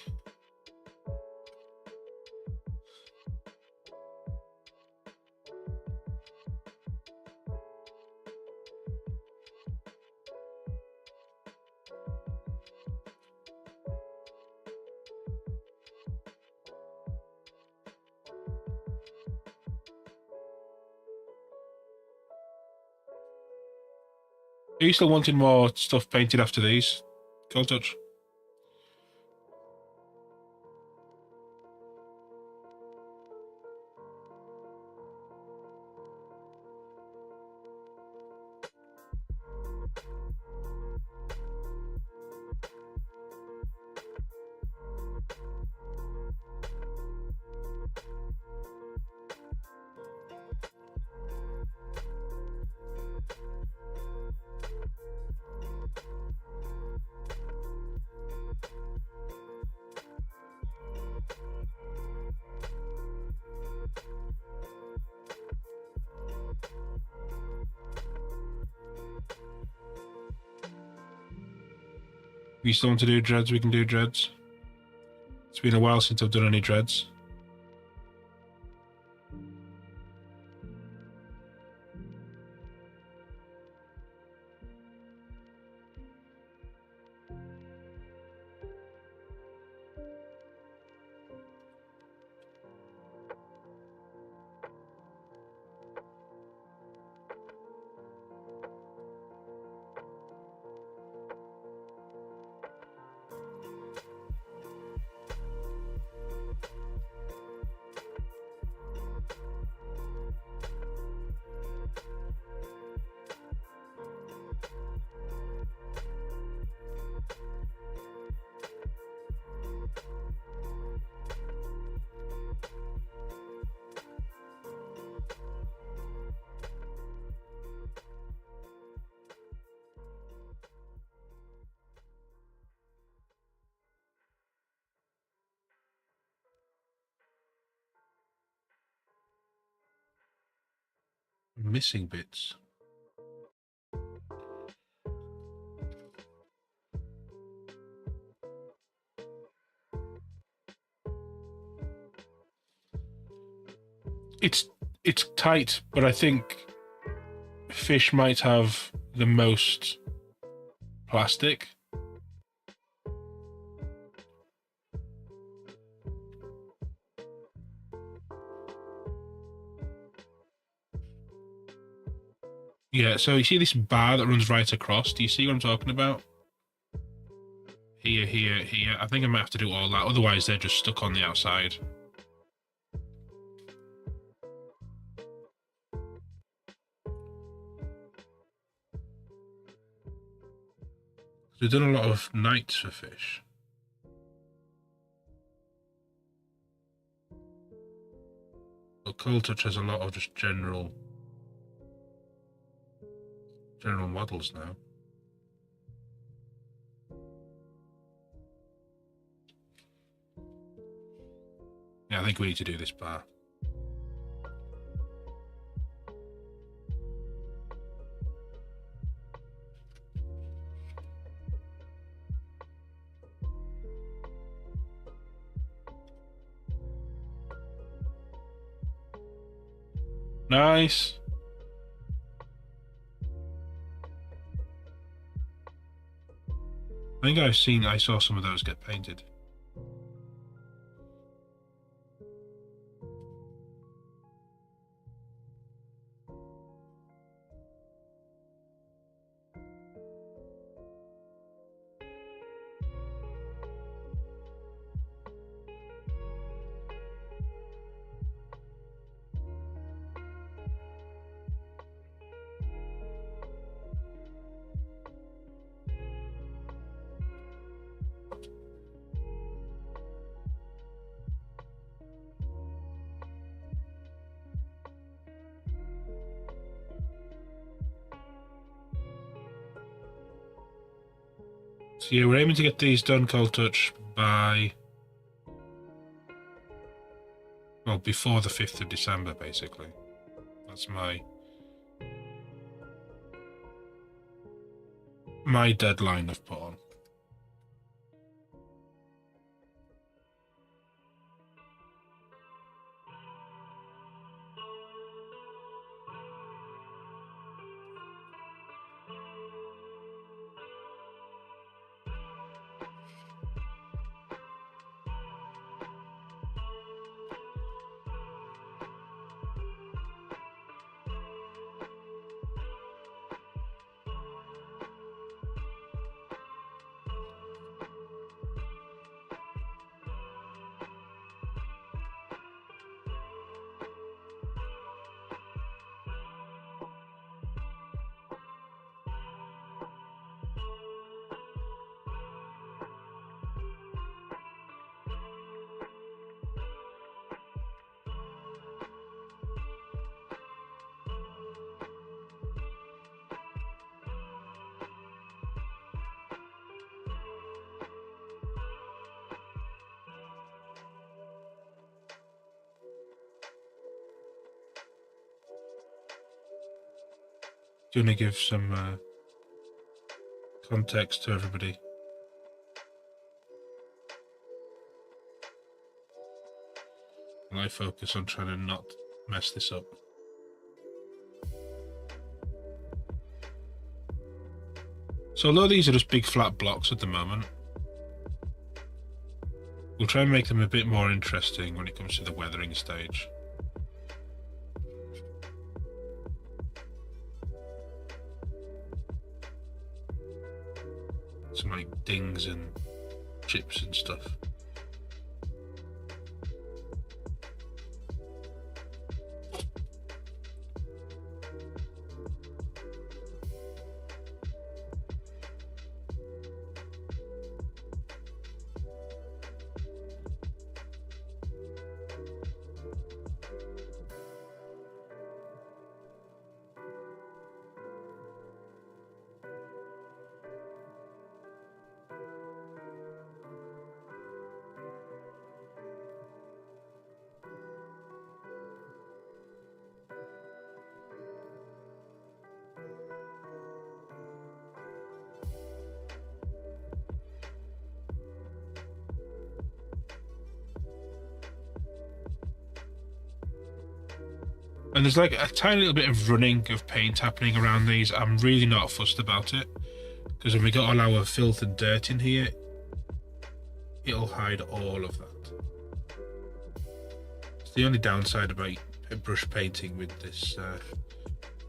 Are you still wanting more stuff painted after these? Cold touch. If you still want to do dreads, we can do dreads. It's been a while since I've done any dreads. missing bits. It's tight, but I think fish might have the most plastic. Yeah, so you see this bar that runs right across? Do you see what I'm talking about? Here, here, here. I think I might have to do all that, otherwise they're just stuck on the outside. We've done a lot of nights for fish. But Cold Touch has a lot of just general models now. Yeah, I think we need to do this bar. Nice. I think I saw some of those get painted. So yeah, we're aiming to get these done Cold Touch by, well, before the 5th of December, basically. That's my deadline I've put on. Do you want to give some context to everybody? While I focus on trying to not mess this up. So although these are just big flat blocks at the moment, we'll try and make them a bit more interesting when it comes to the weathering stage. Some like dings and chips and stuff. And there's like a tiny little bit of running of paint happening around these. I'm really not fussed about it, because when we got all our filth and dirt in here, it'll hide all of that. It's the only downside about brush painting with this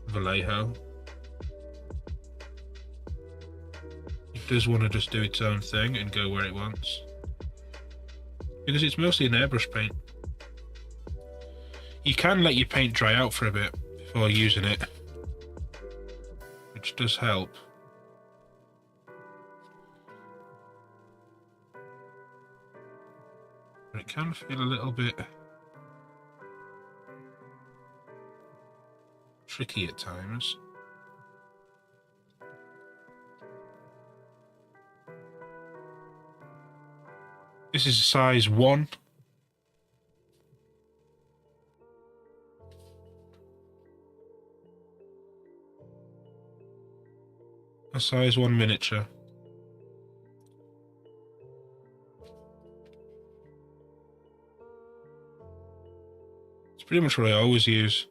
Vallejo. It does want to just do its own thing and go where it wants, because it's mostly an airbrush paint. You can let your paint dry out for a bit before using it, which does help. But it can feel a little bit tricky at times. This is size 1. A size 1 miniature. It's pretty much what I always use.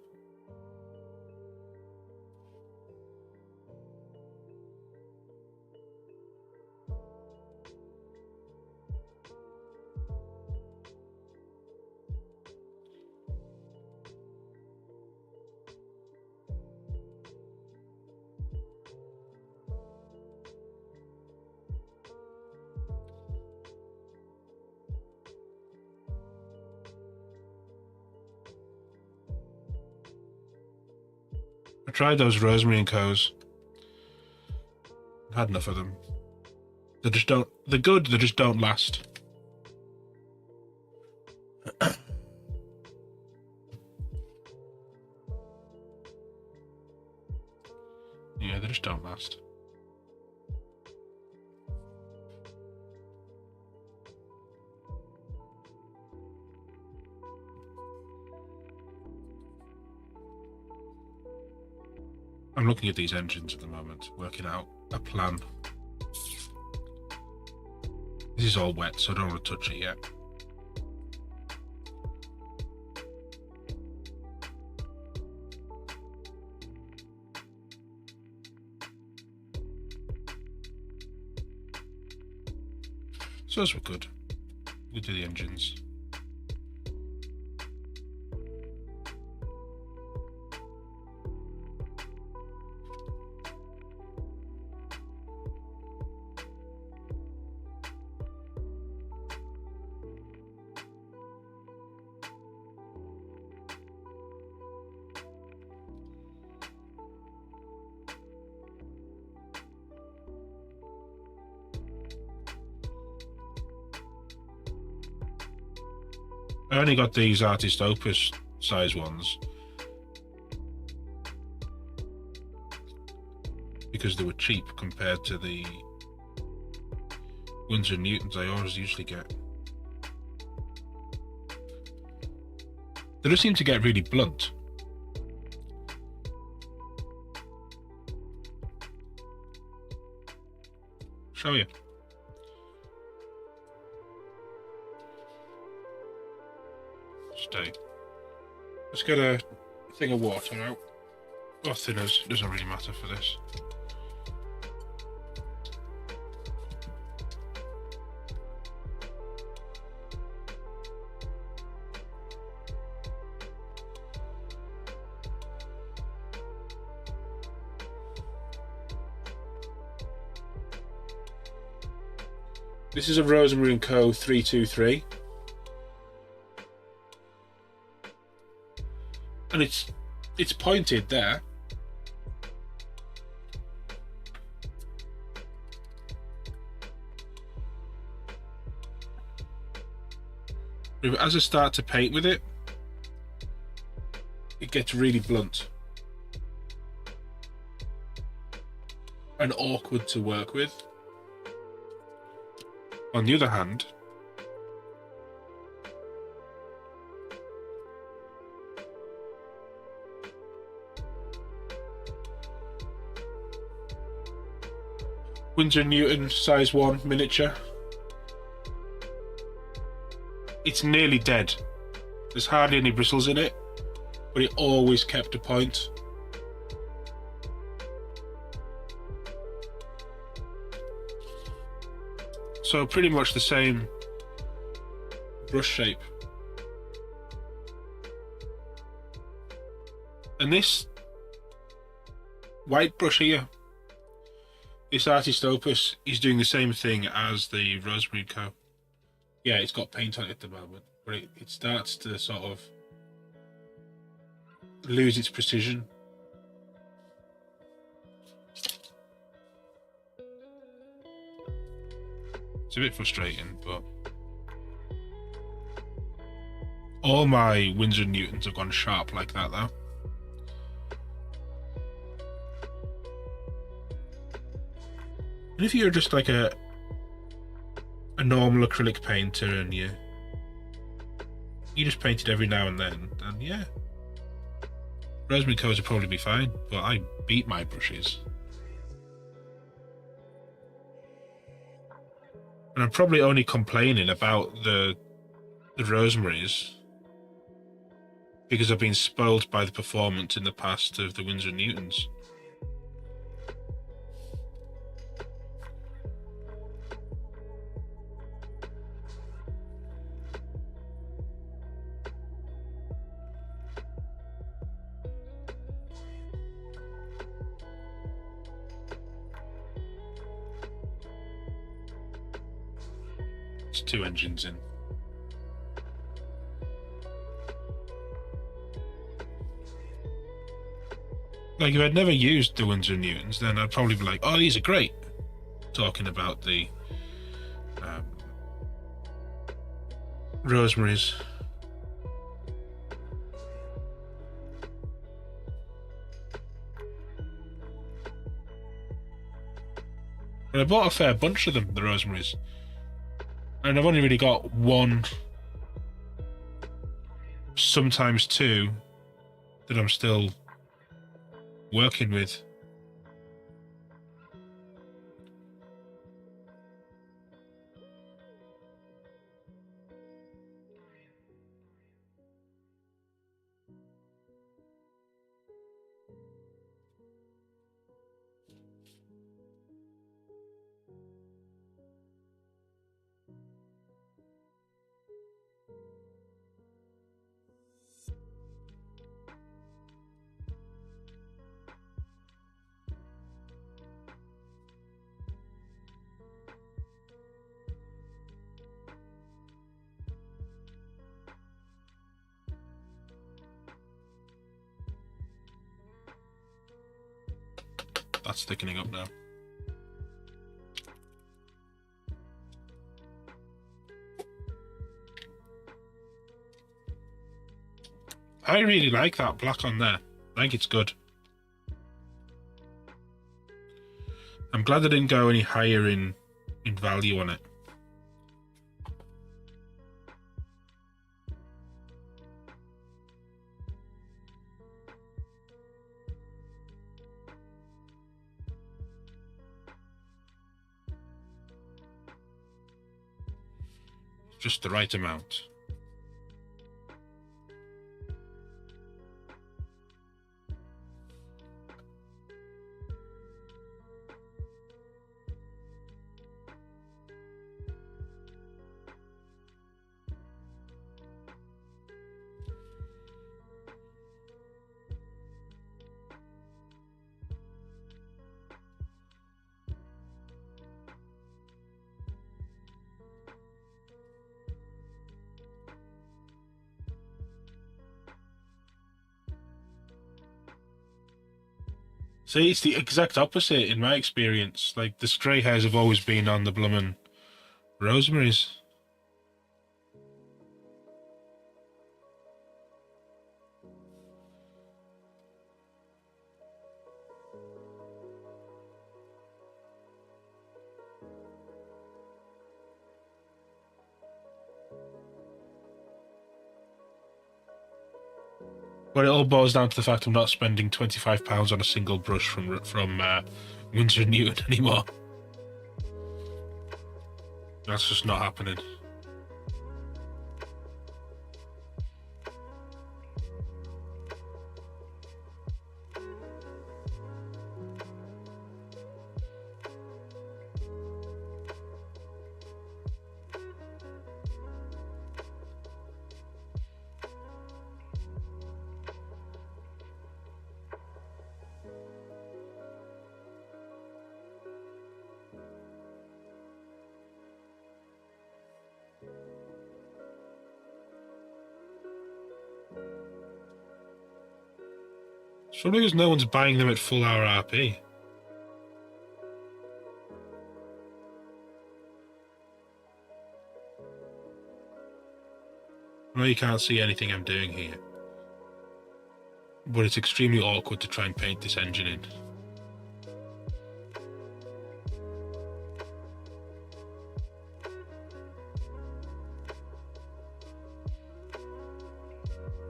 I tried those Rosemary and Co's. Had enough of them. They just don't. They're good. They just don't last. Yeah, they just don't last. I'm looking at these engines at the moment, working out a plan. This is all wet, so I don't want to touch it yet. So those were good. We'll do the engines. I only got these Artist Opus size ones because they were cheap compared to the Winsor & Newtons I always usually get. They just seem to get really blunt. Show you. Stay. Let's get a thing of water out. Or thinners, it doesn't really matter for this. This is a Rosemary & Co 323. And it's pointed there. But as I start to paint with it, it gets really blunt and awkward to work with. On the other hand, Winsor & Newton size 1 miniature. It's nearly dead. There's hardly any bristles in it, but it always kept a point. So pretty much the same brush shape. And this white brush here, this Artist Opus, is doing the same thing as the Rosemary Co. Yeah, it's got paint on it at the moment, but it starts to sort of lose its precision. It's a bit frustrating, but all my Winsor & Newtons have gone sharp like that though. And if you're just like a normal acrylic painter and you just paint it every now and then yeah, Rosemary colours would probably be fine, but I beat my brushes. And I'm probably only complaining about the Rosemaries because I've been spoiled by the performance in the past of the Winsor & Newtons. It's 2 engines in. Like, if I'd never used the Winsor & Newtons, then I'd probably be like, oh, these are great. Talking about the Rosemaries. But I bought a fair bunch of them, the Rosemaries. And I've only really got 1, sometimes 2, that I'm still working with. That's thickening up now. I really like that black on there. I think it's good. I'm glad I didn't go any higher in value on it. Just the right amount. See, it's the exact opposite in my experience. Like, the stray hairs have always been on the bloomin' Rosemaries. But it all boils down to the fact I'm not spending £25 on a single brush from Winsor & Newton anymore. That's just not happening. It's probably because no one's buying them at full hour RP. I know you can't see anything I'm doing here, but it's extremely awkward to try and paint this engine in.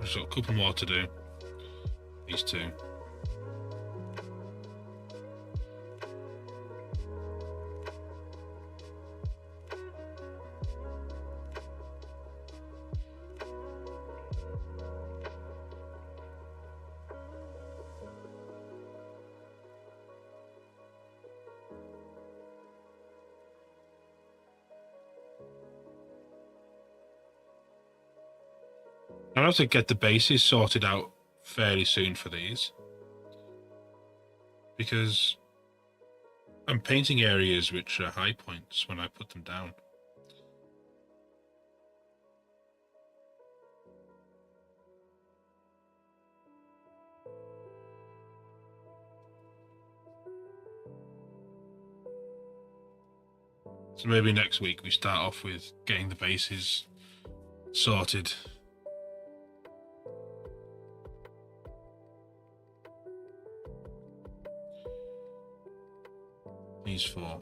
I've got a couple more to do. These two. I'll have to get the bases sorted out fairly soon for these, because I'm painting areas which are high points when I put them down. So maybe next week we start off with getting the bases sorted. These four.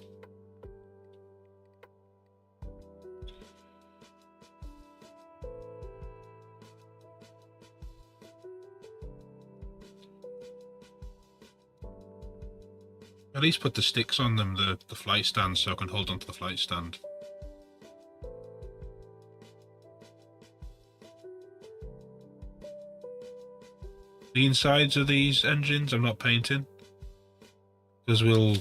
At least put the sticks on them, the flight stand, so I can hold onto the flight stand. The insides of these engines I'm not painting, because we'll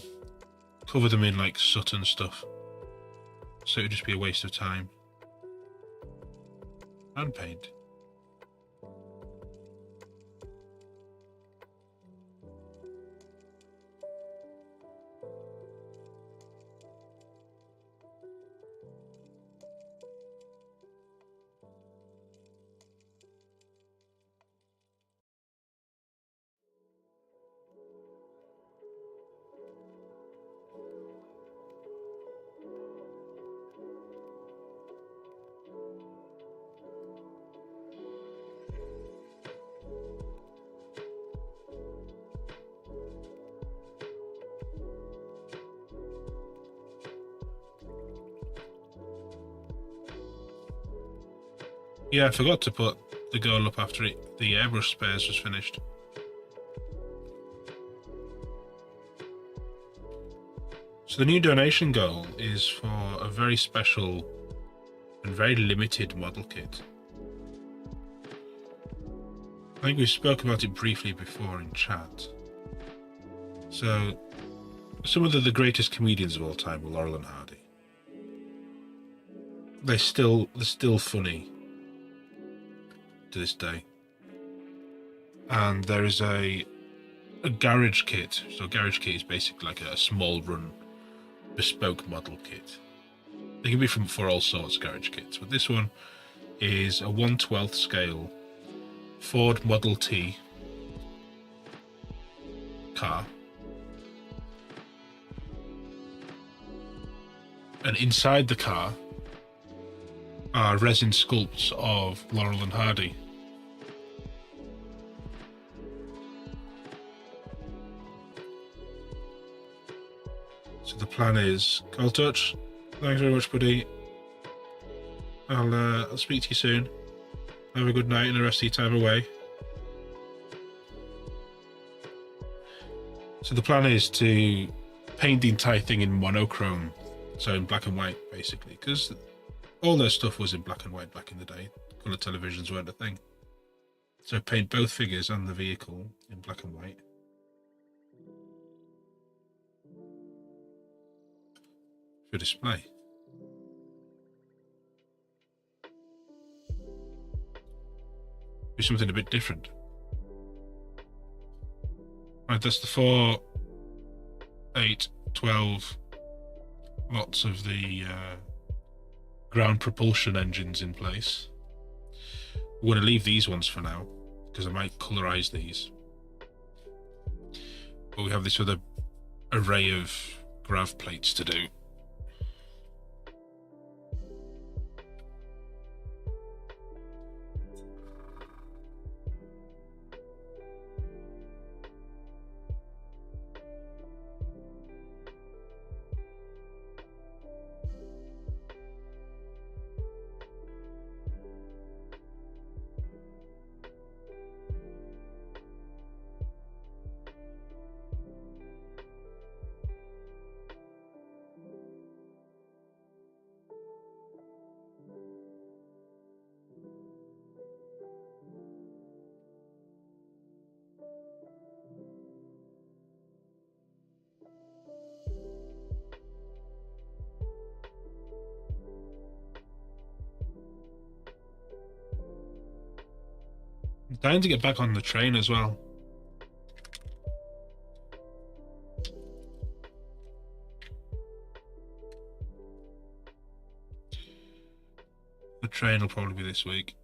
cover them in like soot and stuff, so it would just be a waste of time and paint. Yeah, I forgot to put the goal up after the airbrush spares was finished. So the new donation goal is for a very special and very limited model kit. I think we spoke about it briefly before in chat. So, some of the greatest comedians of all time were Laurel and Hardy. They're still funny to this day. And there is a garage kit. So a garage kit is basically like a small run bespoke model kit. They can be for all sorts of garage kits, but this one is a 1/12 scale Ford Model T car, and inside the car are resin sculpts of Laurel and Hardy. So the plan is, Cold Touch, thanks very much, buddy. I'll speak to you soon. Have a good night and the rest of your time away. So the plan is to paint the entire thing in monochrome, so in black and white, basically, because all their stuff was in black and white back in the day. Colour televisions weren't a thing. So paint both figures and the vehicle in black and white. For display. Do something a bit different. Right, that's the 4, 8, 12 lots of the ground propulsion engines in place. We're going to leave these ones for now, because I might colourize these. But we have this other array of grav plates to do. I'm dying to get back on the train as well. The train will probably be this week.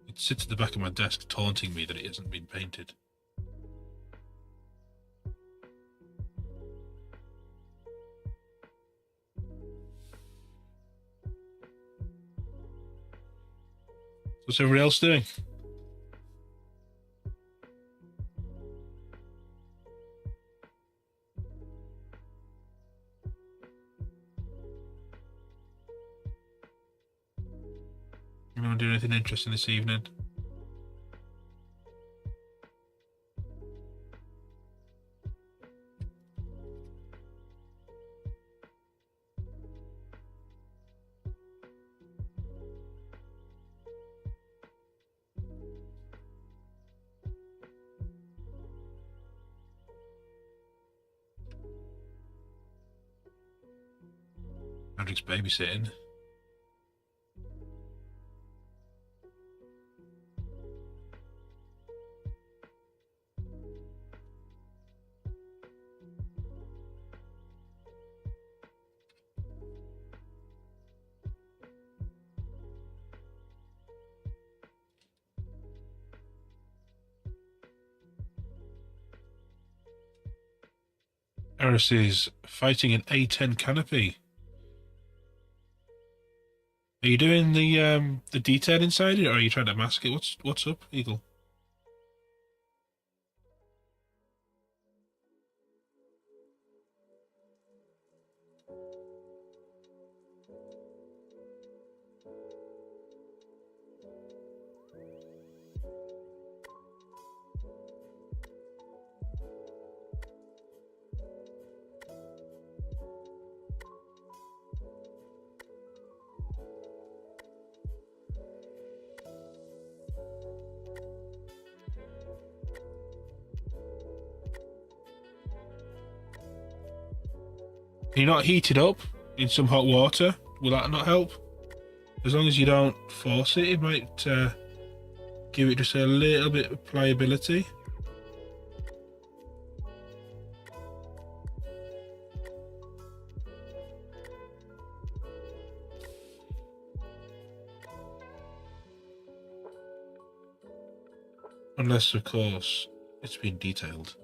It sits at the back of my desk taunting me that it hasn't been painted. What's everybody else doing? Anyone doing anything interesting this evening? Andrew's babysitting. Eris is fighting an A10 canopy. Are you doing the detail inside it, or are you trying to mask it? What's up, Eagle? Can you not heat it up in some hot water? Will that not help? As long as you don't force it, it might give it just a little bit of pliability. Unless, of course, it's been detailed.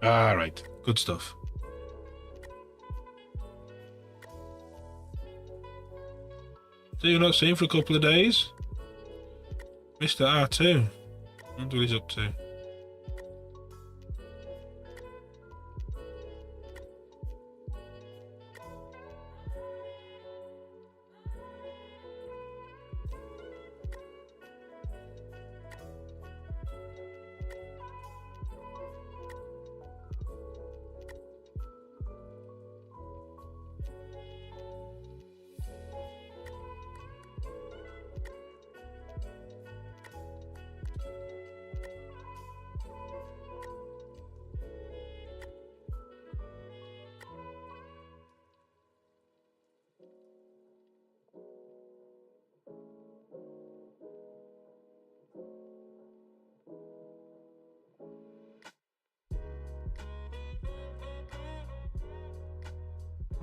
Ah, right. Good stuff. So you're not seen for a couple of days? Mr. R2. I wonder what he's up to.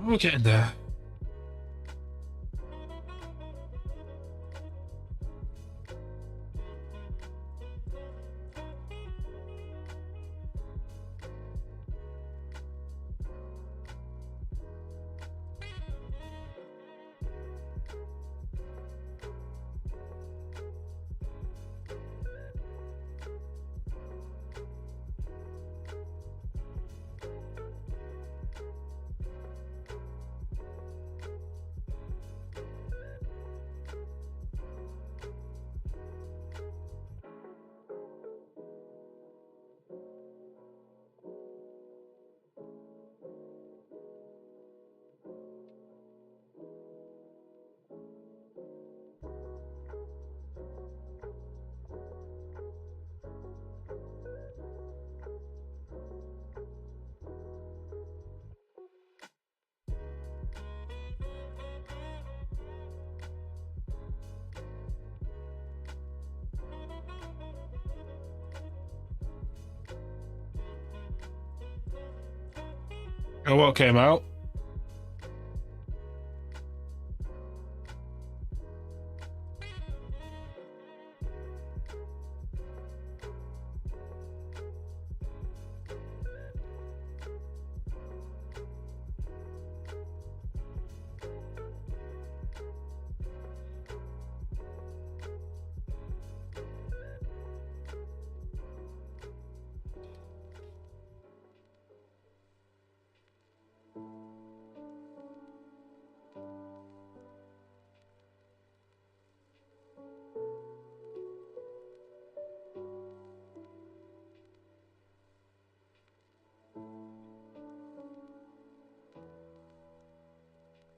We're getting there. And what came out?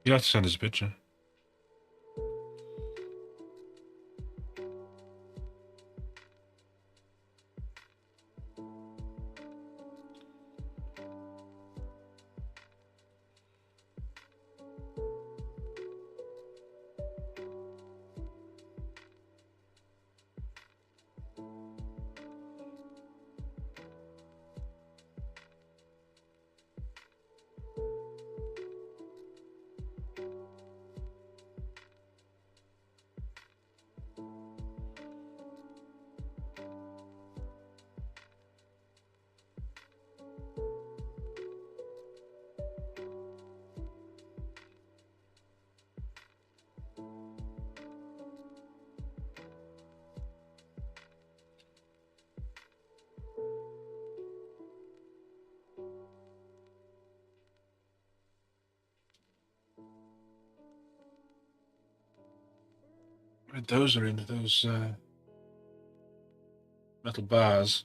You have to send us a picture. Those are in those metal bars.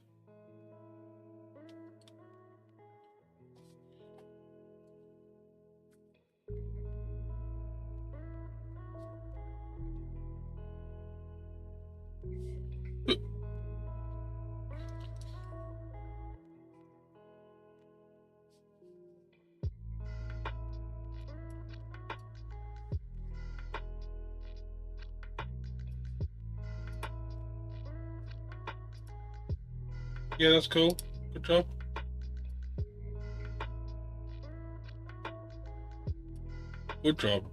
Yeah, that's cool. Good job. Good job.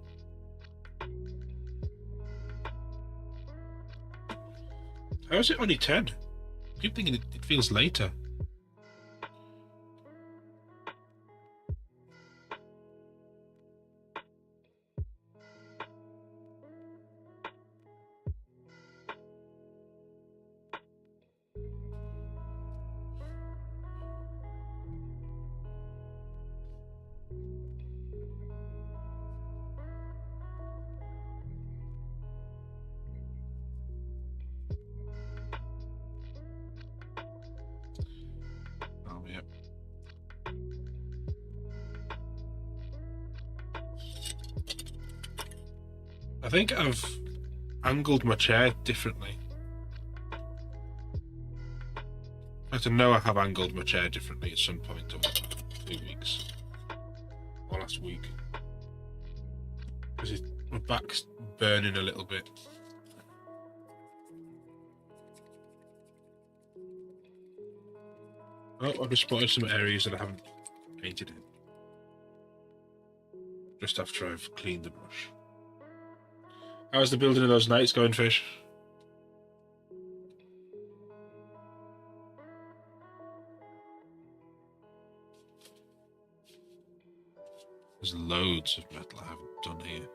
How is it only 10? Keep thinking it feels later. Oh, yeah. I think I've angled my chair differently. I know I have angled my chair differently at some point over the 2 weeks. Or last week. Because my back's burning a little bit. Oh, I've just spotted some areas that I haven't painted in. just after I've cleaned the brush. How's the building of those knights going, Fish? There's loads of metal I haven't done here.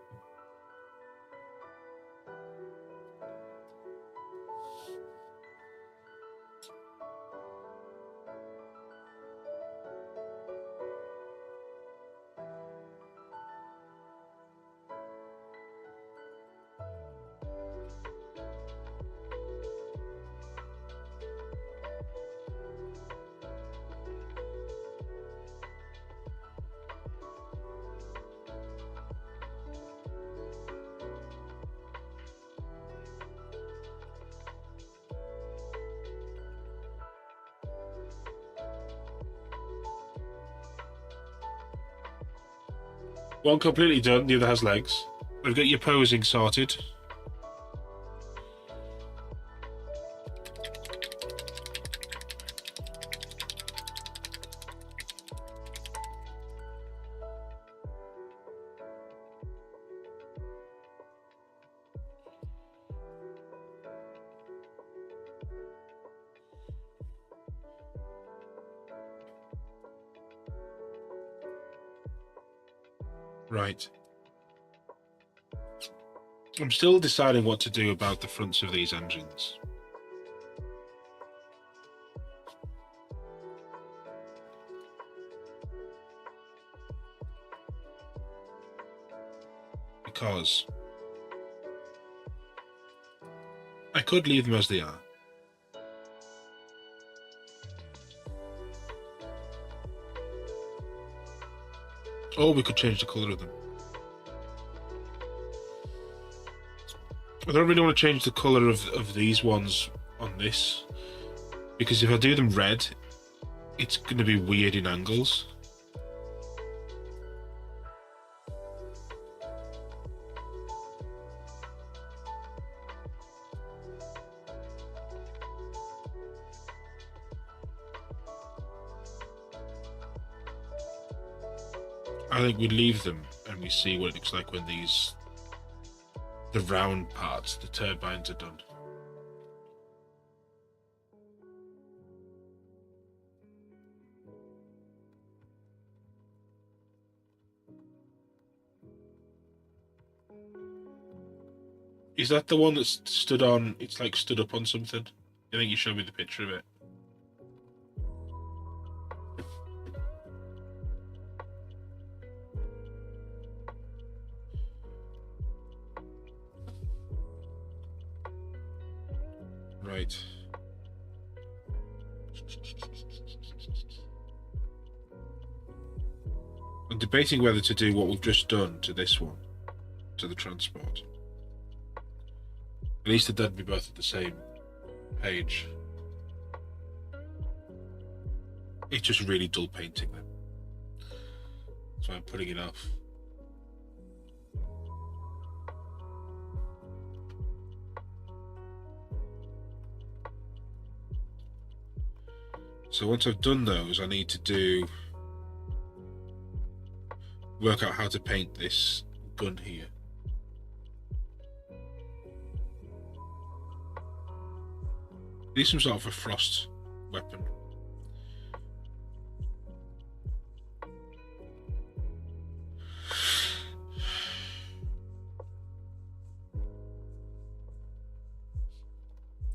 One completely done, the other has legs. We've got your posing sorted. Right. I'm still deciding what to do about the fronts of these engines. Because I could leave them as they are. Or we could change the colour of them. I don't really want to change the colour of these ones on this, because if I do them red, it's going to be weird in angles. I think we leave them and we see what it looks like when the round parts, the turbines, are done. Is that the one that's stood on, it's like stood up on something? I think you showed me the picture of it. Right. I'm debating whether to do what we've just done to this one, to the transport. At least they'd be both at the same page. It's just really dull painting them. So I'm putting it off. So once I've done those, I need to work out how to paint this gun here. Need some sort of a frost weapon.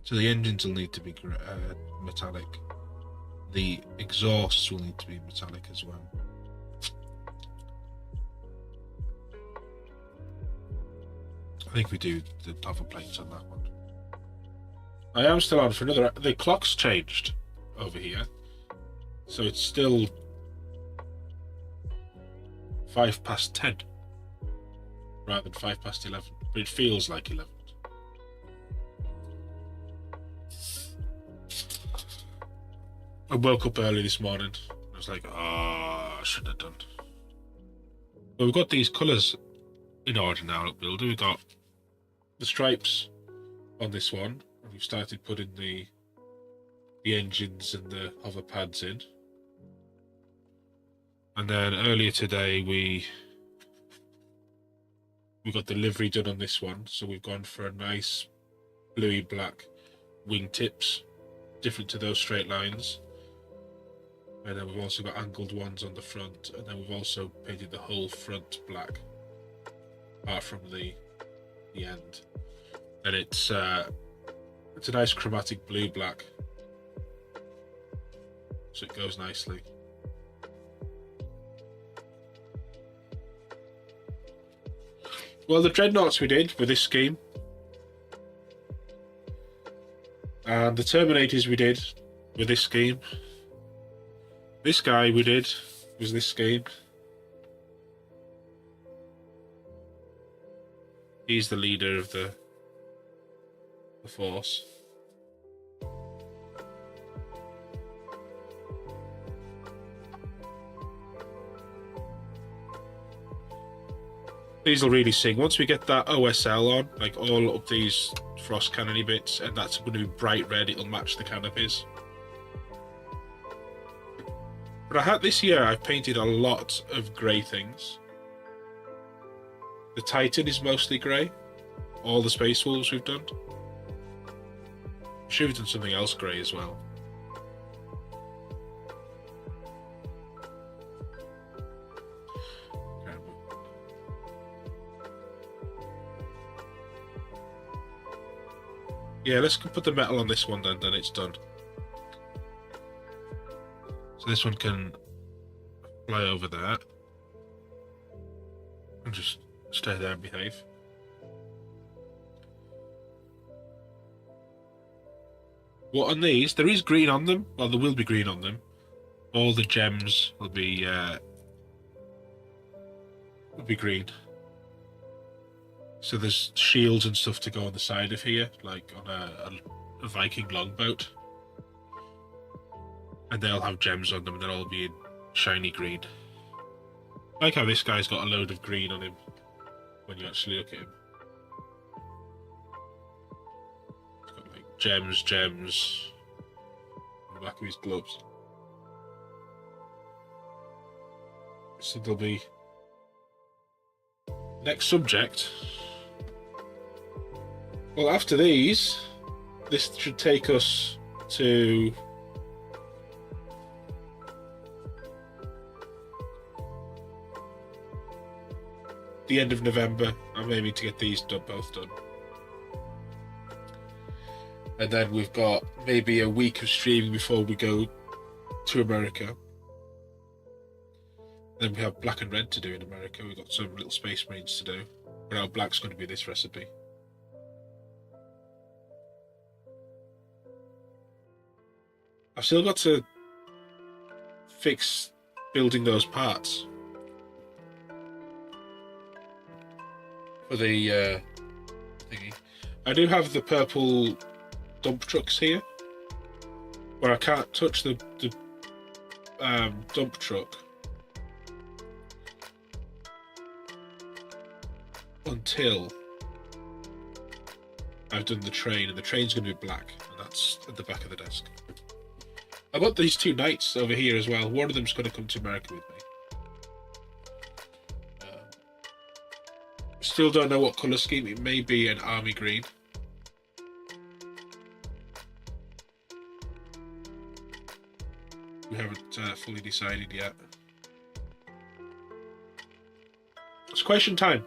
So the engines will need to be metallic. The exhausts will need to be metallic as well. I think we do the top of plates on that one. I am still on for another. The clock's changed over here, so it's still 10:05 rather than 11:05, but it feels like 11. I woke up early this morning. I was like, I shouldn't have done. But we've got these colours in order now at Builder. We've got the stripes on this one. And we've started putting the engines and the hover pads in. And then earlier today we we've got the livery done on this one, so we've gone for a nice bluey black wingtips, different to those straight lines. And then we've also got angled ones on the front, and then we've also painted the whole front black, apart from the end. And it's a nice chromatic blue black, so it goes nicely. Well, the dreadnoughts we did with this scheme, and the Terminators we did with this scheme. This guy we did was this scheme. He's the leader of the force. These will really sing. Once we get that OSL on, like all up these frost cannony bits, and that's going to be bright red, it'll match the canopies. But this year I've painted a lot of grey things. The Titan is mostly grey. All the Space Wolves we've done. I'm sure we've done something else grey as well. Yeah, let's put the metal on this one then it's done. So this one can fly over there. And just stay there and behave. What on these? There is green on them. Well, there will be green on them. All the gems will be green. So there's shields and stuff to go on the side of here, like on a Viking longboat. And they'll have gems on them, and they'll all be in shiny green. I like how this guy's got a load of green on him when you actually look at him. He's got like gems on the back of his gloves. So there'll be next subject. Well, after these, this should take us to the end of November. I'm aiming to get these both done. And then we've got maybe a week of streaming before we go to America. Then we have black and red to do in America. We've got some little Space Marines to do. But our black's going to be this recipe. I've still got to fix building those parts for the thingy. I do have the purple dump trucks here, where I can't touch the dump truck until I've done the train, and the train's going to be black, and that's at the back of the desk. I've got these two knights over here as well. One of them's going to come to America with me. Still don't know what colour scheme. It may be an army green. We haven't fully decided yet. It's question time.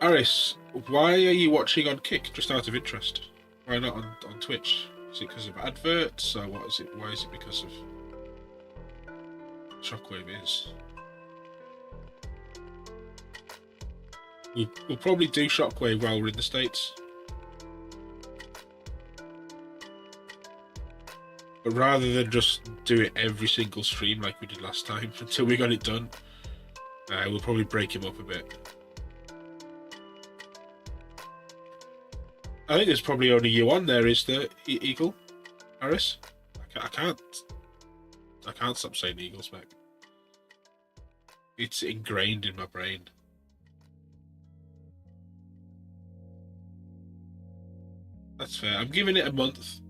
Aris, why are you watching on Kick? Just out of interest. Why not on Twitch? Is it because of adverts, or what is it? Why is it because of Shockwave is? We'll probably do Shockwave while we're in the States. But rather than just do it every single stream like we did last time until we got it done, we'll probably break him up a bit. I think there's probably only you on there, is there, Eagle? Harris? I can't stop saying Eagle Spec. It's ingrained in my brain. That's fair. I'm giving it a month,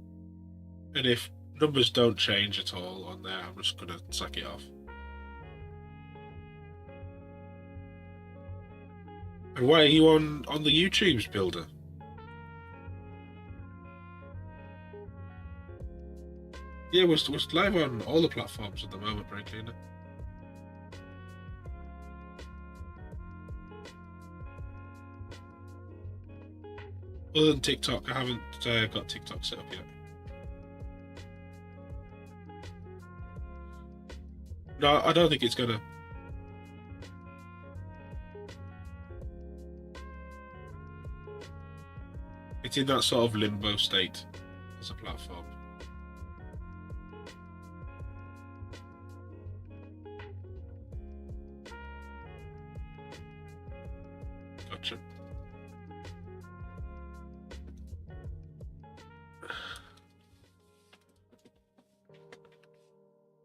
and if numbers don't change at all on there, I'm just gonna sack it off. And why are you on the YouTube's builder? Yeah, we're live on all the platforms at the moment, frankly. Other than TikTok, I haven't got TikTok set up yet. No, I don't think it's gonna. It's in that sort of limbo state as a platform. Gotcha.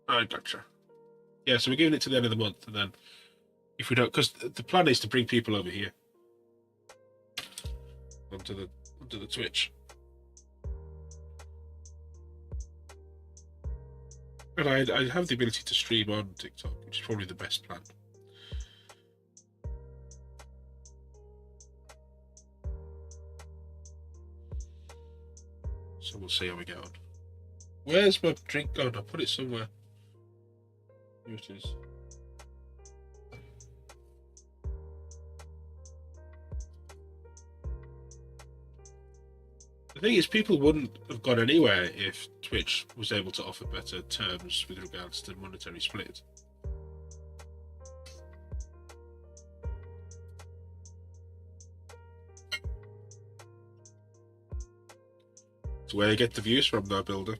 Alright, gotcha. Yeah, so we're giving it to the end of the month, and then if we don't, because the plan is to bring people over here onto the Twitch, and I have the ability to stream on TikTok, which is probably the best plan. So we'll see how we get on. Where's my drink? Oh, no, put it somewhere. Here it is. The thing is, people wouldn't have gone anywhere if Twitch was able to offer better terms with regards to monetary split. It's where you get the views from, though, Builder.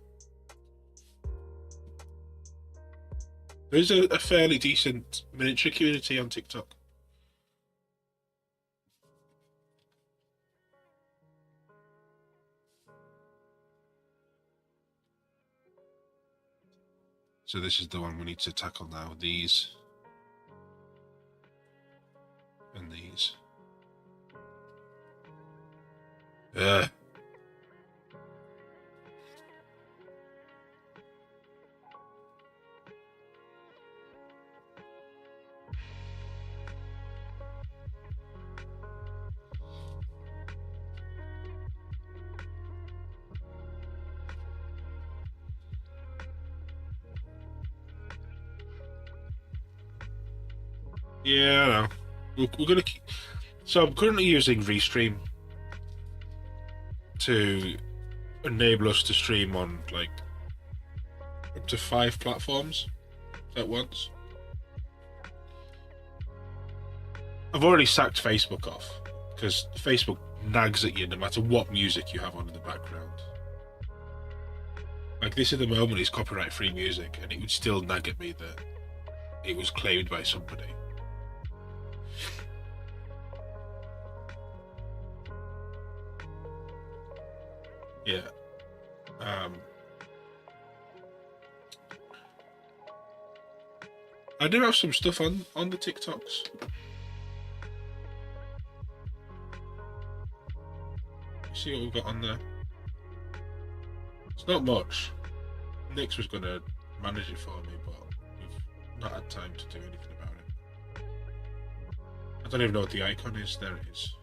There is a fairly decent miniature community on TikTok. So this is the one we need to tackle now. These. And these. Yeah, I know. We're gonna keep. So I'm currently using Restream to enable us to stream on like up to 5 platforms at once. I've already sacked Facebook off because Facebook nags at you no matter what music you have on in the background. Like this at the moment is copyright-free music, and it would still nag at me that it was claimed by somebody. Yeah. I do have some stuff on the TikToks. See what we've got on there. It's not much. Nix was going to manage it for me, but we've not had time to do anything about it. I don't even know what the icon is. There it is.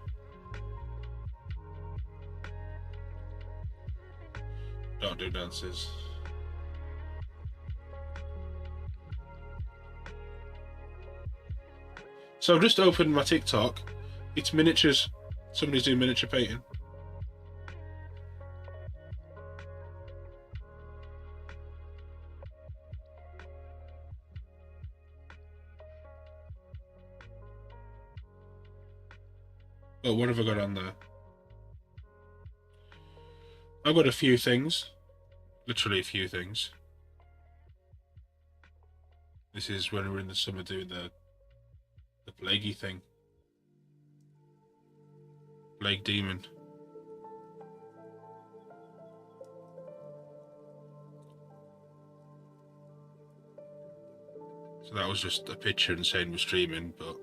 Don't do dances. So I've just opened my TikTok. It's miniatures. Somebody's doing miniature painting. Oh, what have I got on there? I've got a few things. Literally a few things. This is when we're in the summer doing the plaguey thing. Plague demon. So that was just a picture and saying we're streaming, but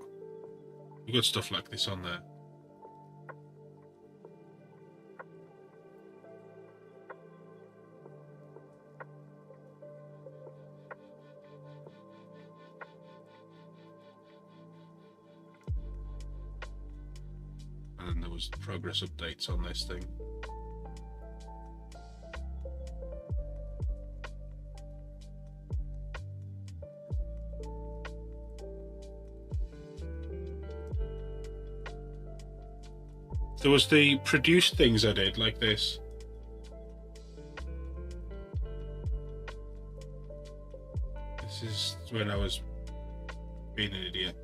we've got stuff like this on there. there was progress updates on this thing. There was the produced things I did, like this. This is when I was being an idiot.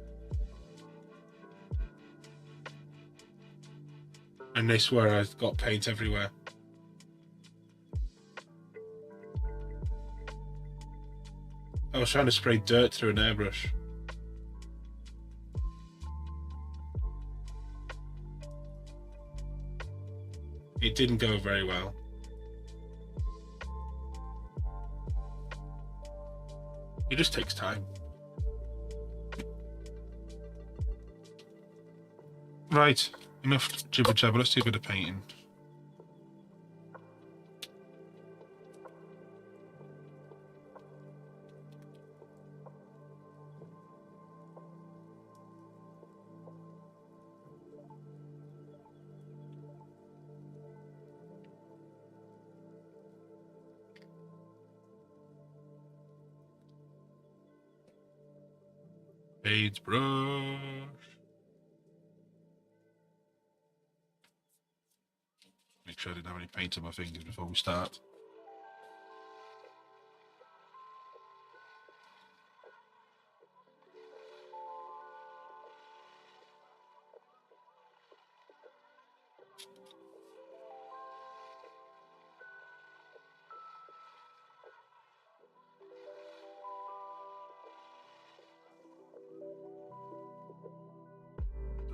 And this where I got paint everywhere. I was trying to spray dirt through an airbrush. It didn't go very well. It just takes time. Right, enough jibber jabber, let's do a bit of painting. Fades brush. Make sure I didn't have any paint on my fingers before we start.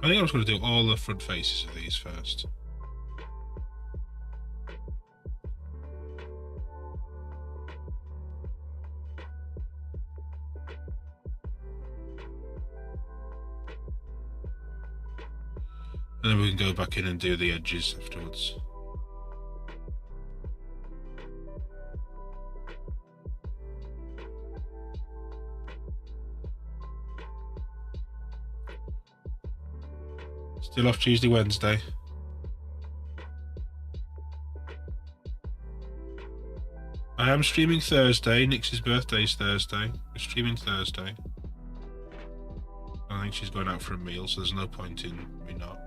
I think I'm just going to do all the front faces of these first. And then we can go back in and do the edges afterwards. Still off Tuesday, Wednesday. I am streaming Thursday. Nix's birthday's Thursday. We're streaming Thursday. I think she's going out for a meal, so there's no point in me not.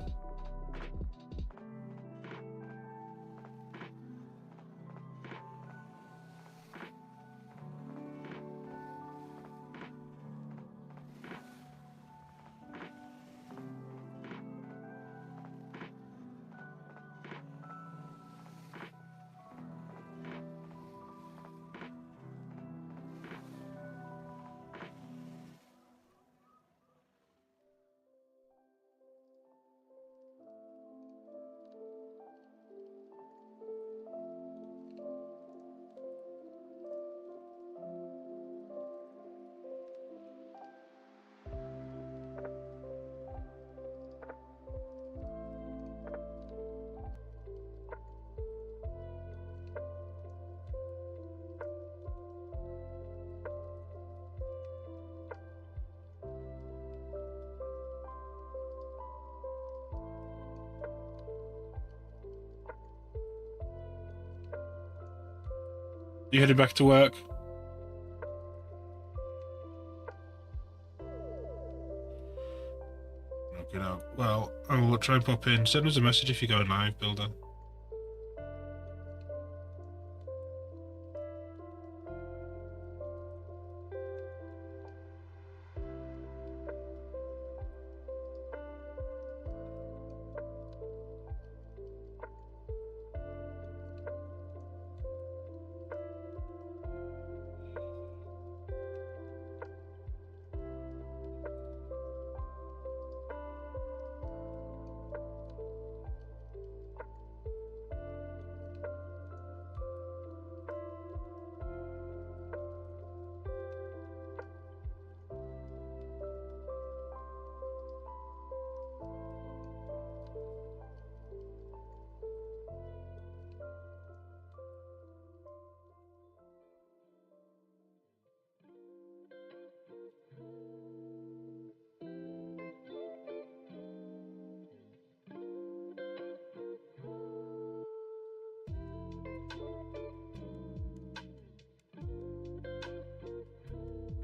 You headed back to work? Okay, now. Well, I will try and pop in. Send us a message if you're going live, Builder.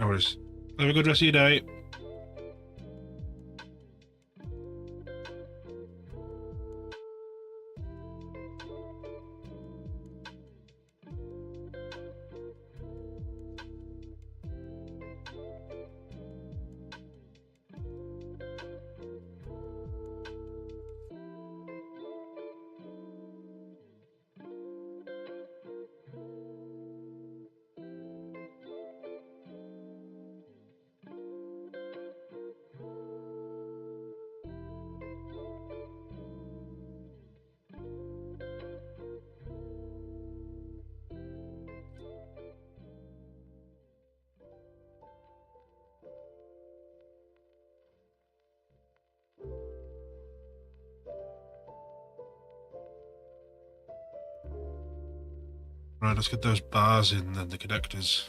No worries. Have a good rest of your day. Right, let's get those bars in then, the connectors.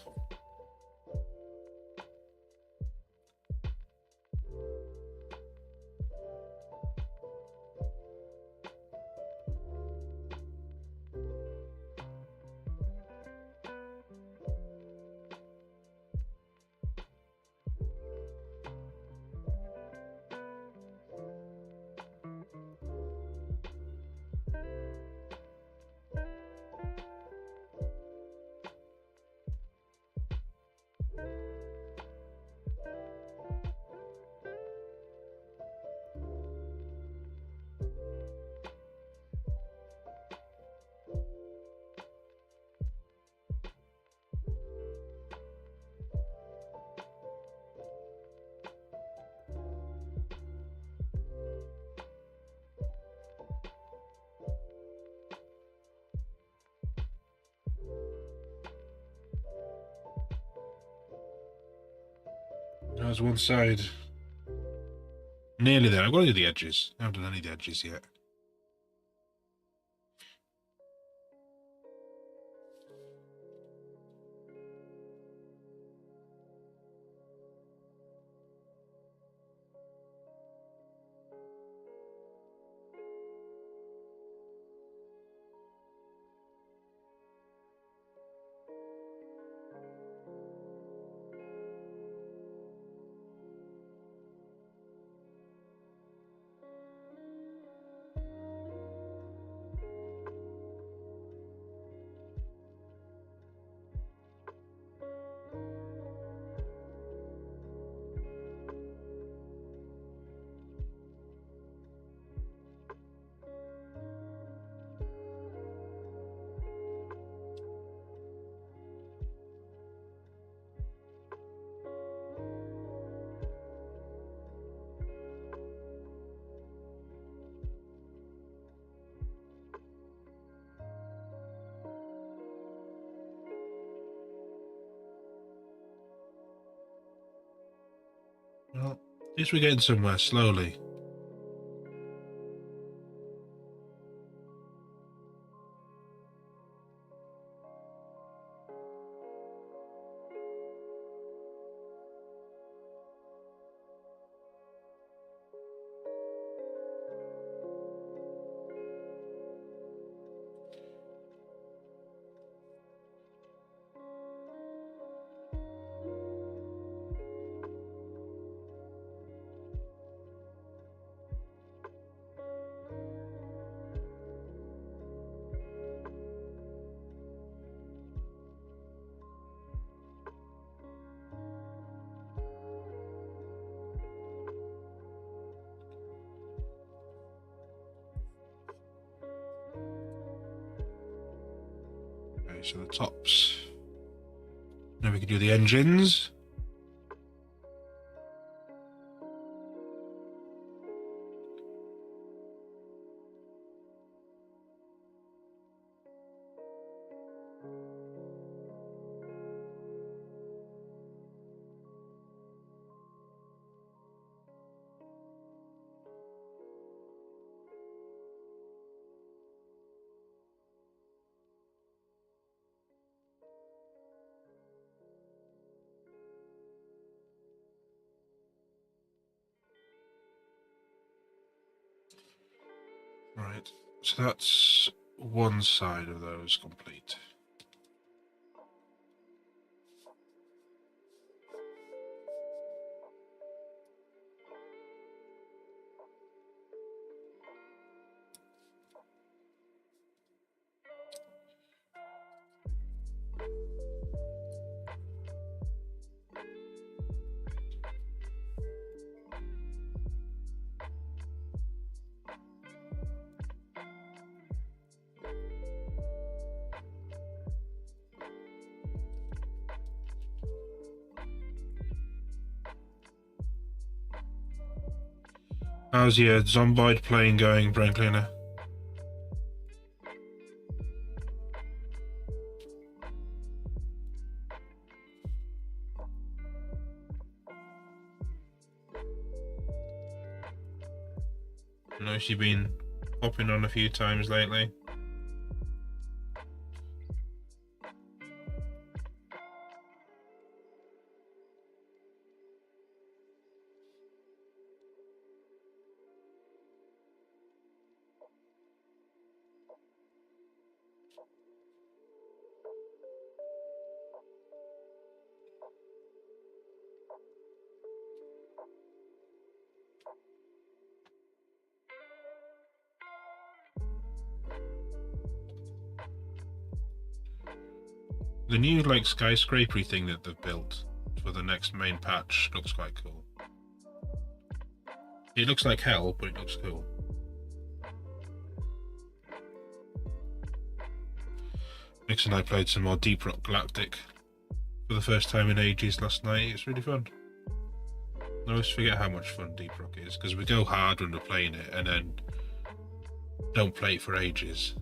There's one side. Nearly there. I've got to do the edges. I haven't done any of the edges yet. Well, at least we're getting somewhere slowly. Okay, so the tops. Now we can do the engines. Right, so that's one side of those complete. How's your Zomboid playing going, Brain Cleaner? I know she's been popping on a few times lately. The new like skyscrapery thing that they've built for the next main patch looks quite cool. It looks like hell, but it looks cool. Mix and I played some more Deep Rock Galactic for the first time in ages last night. It's really fun. I always forget how much fun Deep Rock is, because we go hard when we're playing it and then don't play it for ages.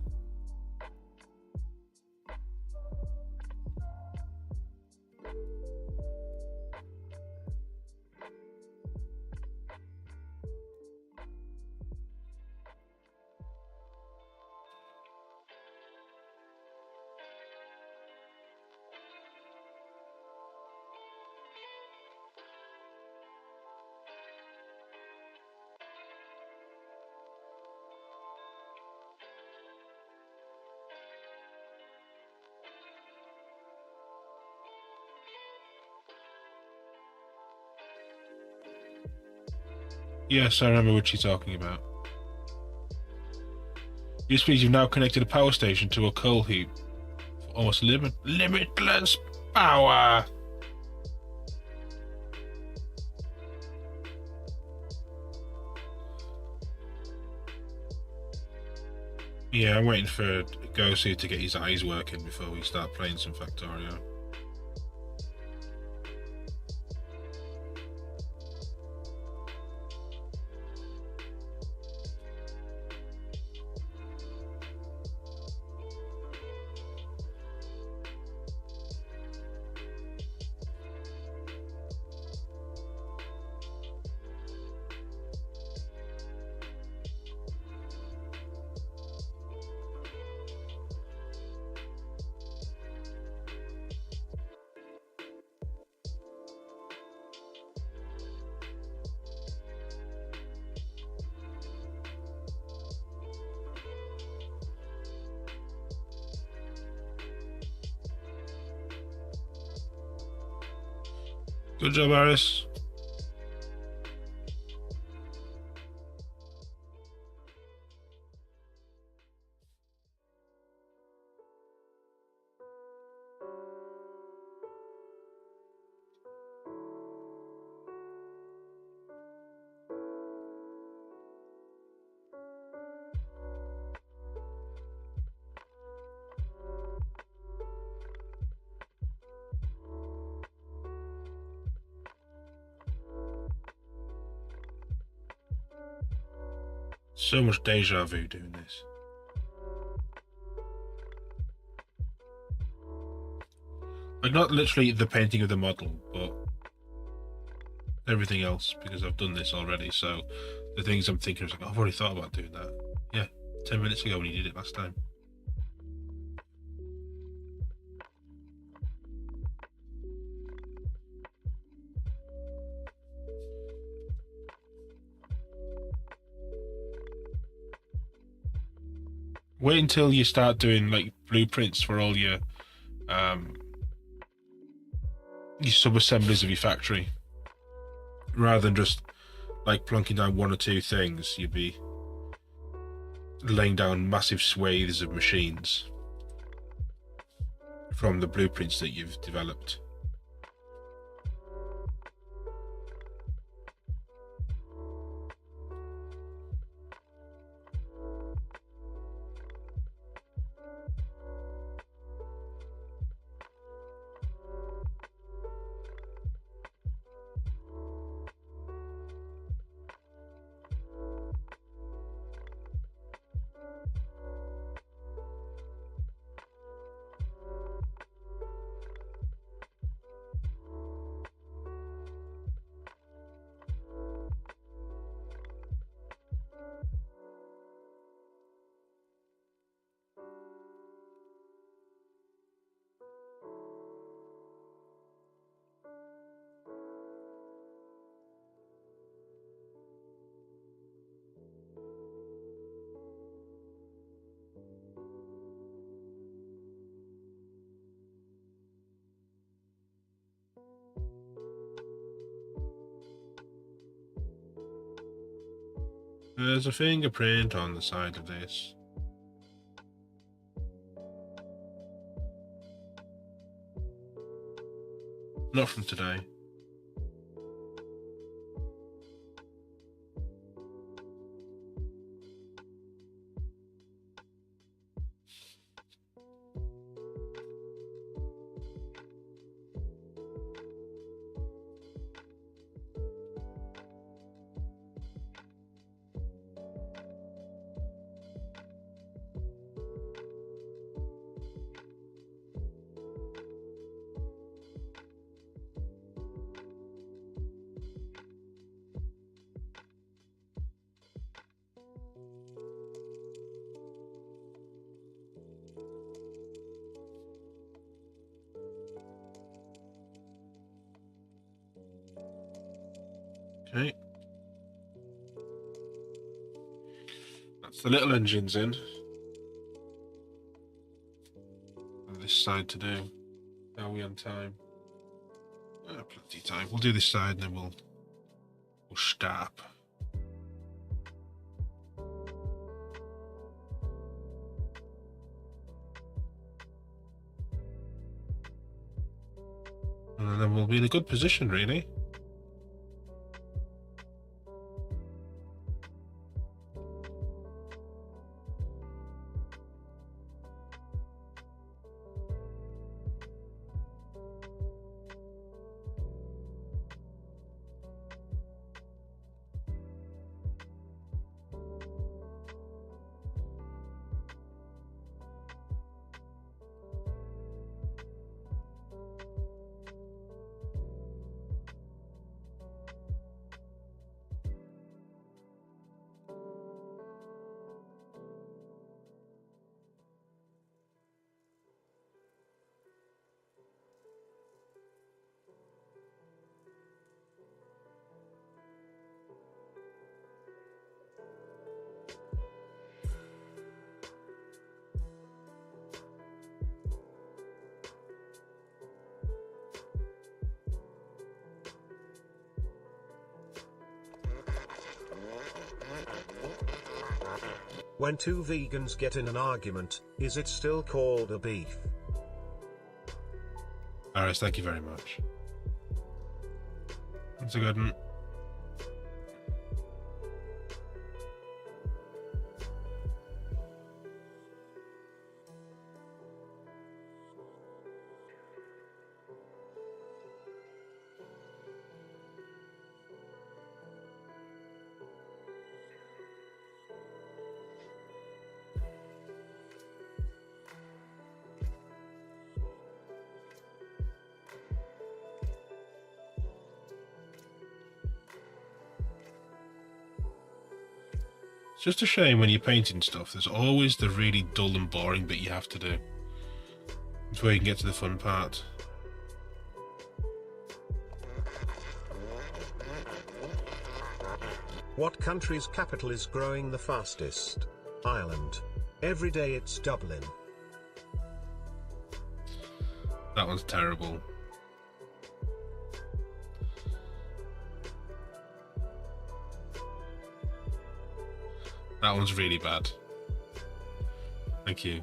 Yes, I remember what you're talking about. Usefully, you've now connected a power station to a coal heap for almost limitless power. Yeah, I'm waiting for Gosu to get his eyes working before we start playing some Factorio. Good job, Aris. So much deja vu doing this. Like, not literally the painting of the model, but everything else, because I've done this already. So the things I'm thinking, is like, oh, I've already thought about doing that. Yeah, 10 minutes ago when you did it last time. Wait until you start doing like blueprints for all your sub-assemblies of your factory. Rather than just like plunking down one or two things, you'd be laying down massive swathes of machines from the blueprints that you've developed. There's a fingerprint on the side of this. Not from today. Okay. That's the little engines in. And this side to do. Are we on time? Plenty of time. We'll do this side and then we'll stop. And then we'll be in a good position, really. When two vegans get in an argument, is it still called a beef? Aris, thank you very much. That's a good one. It's just a shame when you're painting stuff, there's always the really dull and boring bit you have to do. It's where you can get to the fun part. What country's capital is growing the fastest? Ireland. Every day it's Dublin. That one's terrible. That one's really bad. Thank you.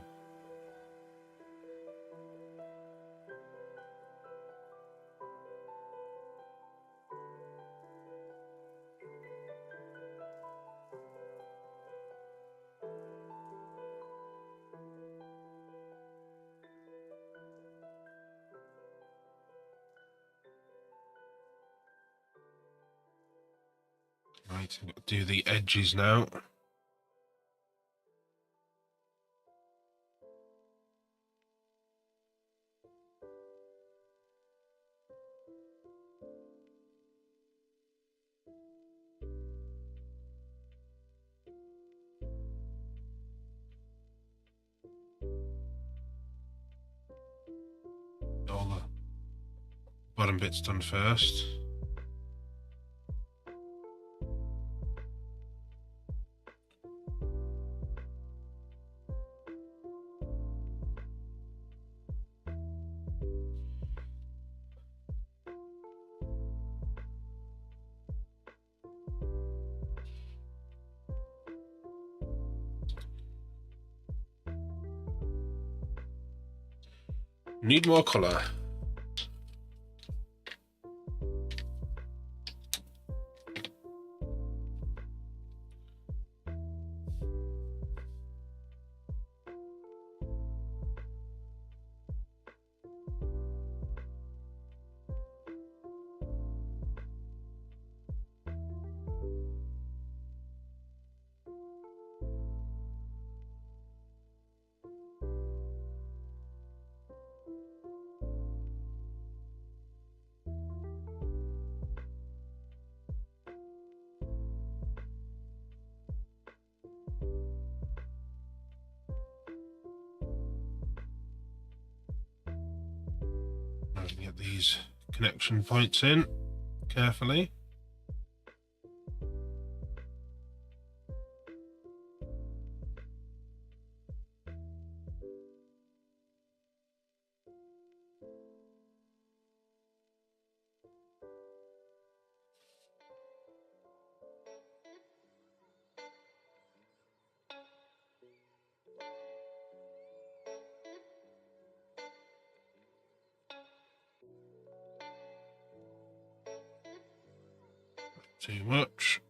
Right, I've got to do the edges now. All the bottom bits done first. Need more colour. Get these connection points in carefully. Too much.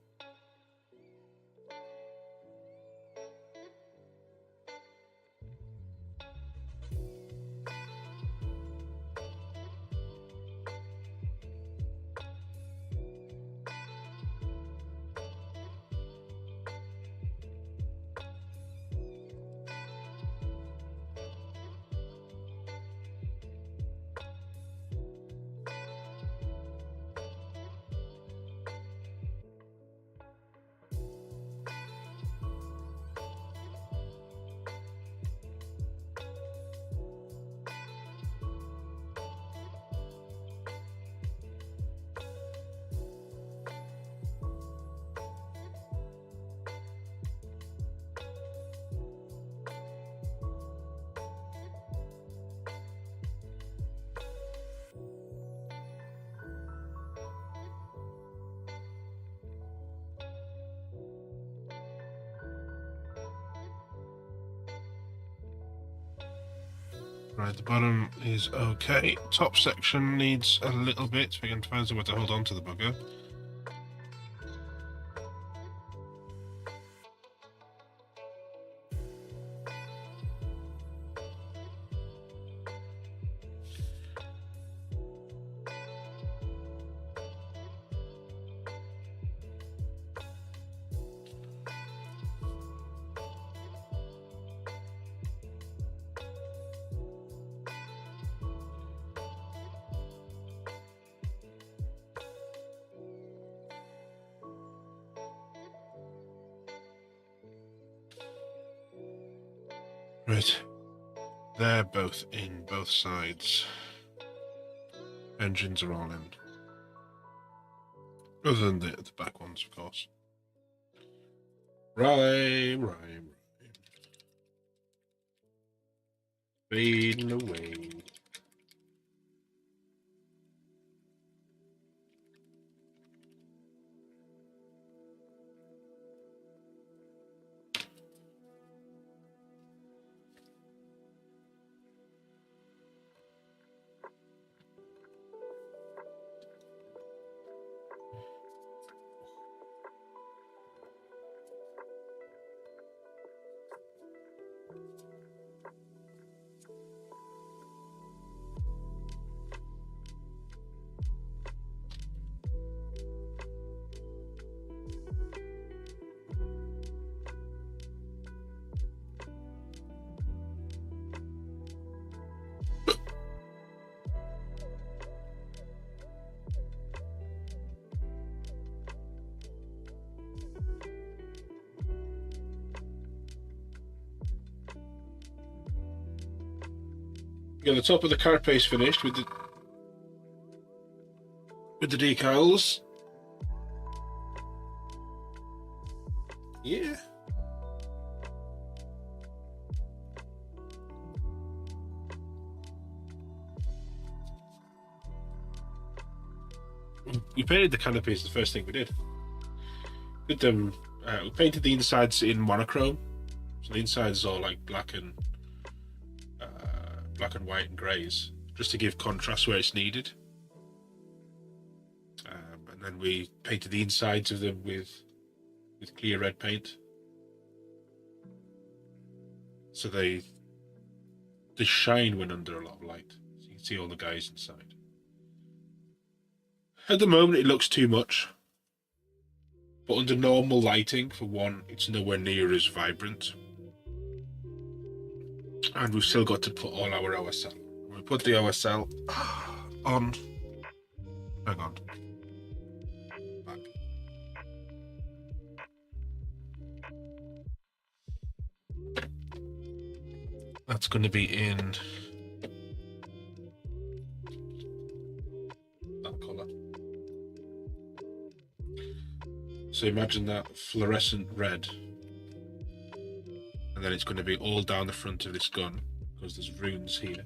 Right, the bottom is okay. Top section needs a little bit. We can find somewhere to hold on to the bugger. Right, they're both in, both sides. Engines are all in. Other than the back ones, of course. Rhyme. Fading away. Get the top of the carapace finished with the decals. Yeah. We painted the canopies the first thing we did. We painted the insides in monochrome. So the inside is all like black and black and white and greys, just to give contrast where it's needed. And then we painted the insides of them with clear red paint, so they shine when under a lot of light, so you can see all the guys inside. At the moment it looks too much, but under normal lighting, for one, it's nowhere near as vibrant. And we've still got to put all our OSL. We put the OSL on. Hang on. Back. That's going to be in that colour. So imagine that fluorescent red. And then it's going to be all down the front of this gun, because there's runes here.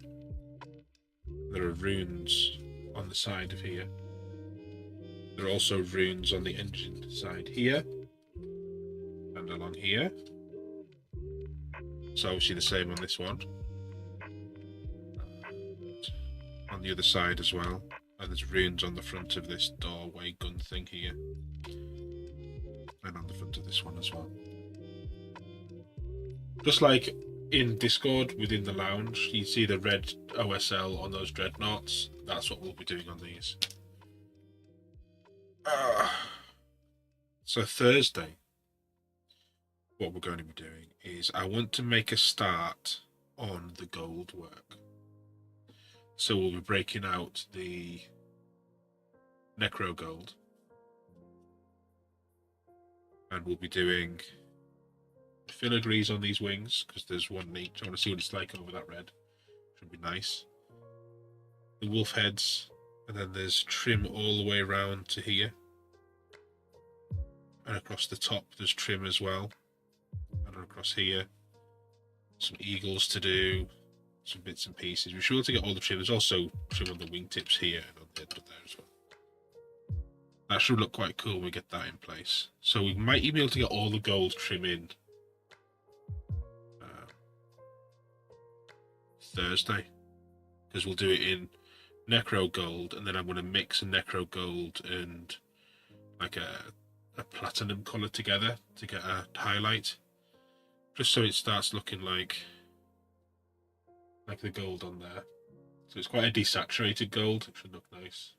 There are runes on the side of here. There are also runes on the engine side here. And along here. So obviously the same on this one. And on the other side as well. And there's runes on the front of this doorway gun thing here. And on the front of this one as well. Just like in Discord within the lounge, you see the red OSL on those dreadnoughts. That's what we'll be doing on these. So Thursday, what we're going to be doing is I want to make a start on the gold work. So we'll be breaking out the Necro Gold. And we'll be doing filigrees on these wings, because there's one in each. I want to see what it's like over that red. Should be nice. The wolf heads, and then there's trim all the way around to here. And across the top there's trim as well. And across here, some eagles to do, some bits and pieces. We're sure to get all the trim. There's also trim on the wingtips here and on the head there as well. That should look quite cool when we get that in place. So we might even be able to get all the gold trim in Thursday, because we'll do it in Necro Gold, and then I'm going to mix a Necro Gold and like a platinum colour together to get a highlight, just so it starts looking like the gold on there. So it's quite a desaturated gold. It should look nice.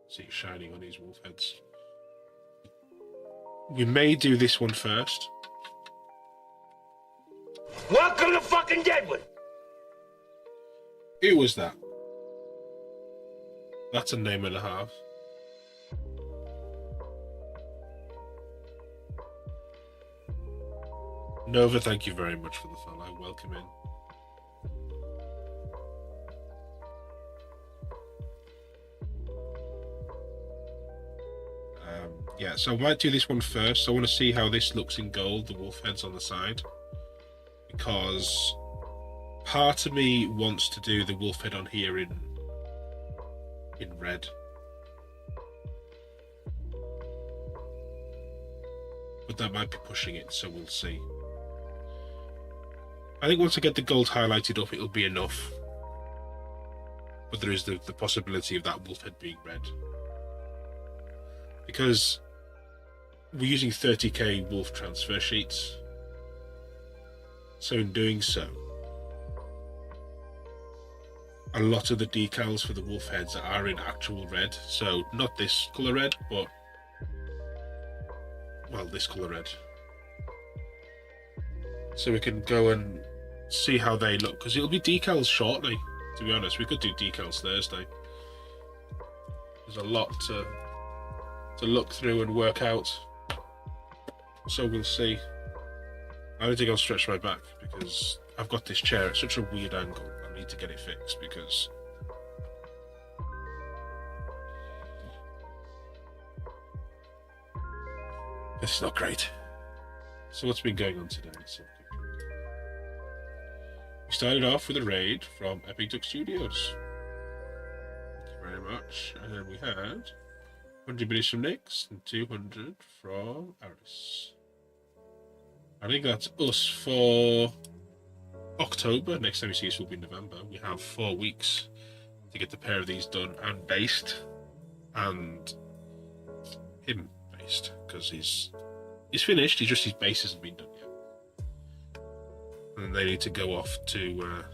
See it shining on these wolf heads. We may do this one first. Welcome to fucking Deadwood! Who was that? That's a name and a half. Nova, thank you very much for the follow. Welcome in. Yeah, so I might do this one first. I want to see how this looks in gold, the wolf heads on the side. Because part of me wants to do the wolf head on here in red. But that might be pushing it, so we'll see. I think once I get the gold highlighted up, it'll be enough. But there is the possibility of that wolf head being red. Because we're using 30k wolf transfer sheets. So in doing so, a lot of the decals for the wolf heads are in actual red. So not this colour red, but, well, this colour red. So we can go and see how they look, because it'll be decals shortly, to be honest. We could do decals Thursday. There's a lot to look through and work out. So we'll see. I don't think I'll stretch my back, because I've got this chair at such a weird angle. I need to get it fixed, because this is not great. So what's been going on today? We started off with a raid from Epic Duck Studios. Thank you very much. And then we had 100 minutes from Nix and 200 from Aris. I think that's us for October. Next time you see us will be November. We have 4 weeks to get the pair of these done and based, and him based, because he's finished. He's just his base hasn't been done yet, and they need to go off to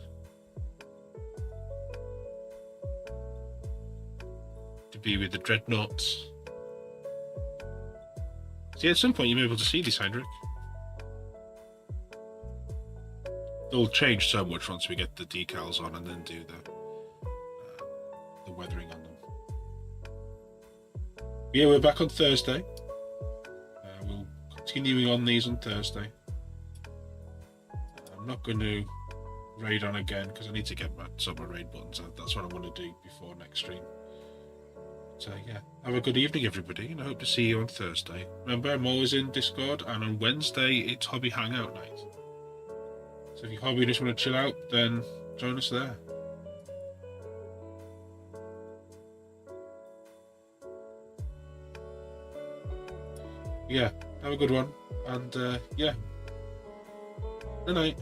be with the dreadnoughts. See, at some point you'll be able to see these, Heinrich. They'll change so much once we get the decals on and then do the weathering on them. Yeah, we're back on Thursday. We'll continuing on these on Thursday. I'm not going to raid on again because I need to get some of my raid buttons out. That's what I want to do before next stream. So yeah, have a good evening, everybody, and I hope to see you on Thursday. Remember, I'm always in Discord, and on Wednesday it's Hobby Hangout night. So if you hobby just want to chill out, then join us there. Yeah, have a good one, and yeah, good night.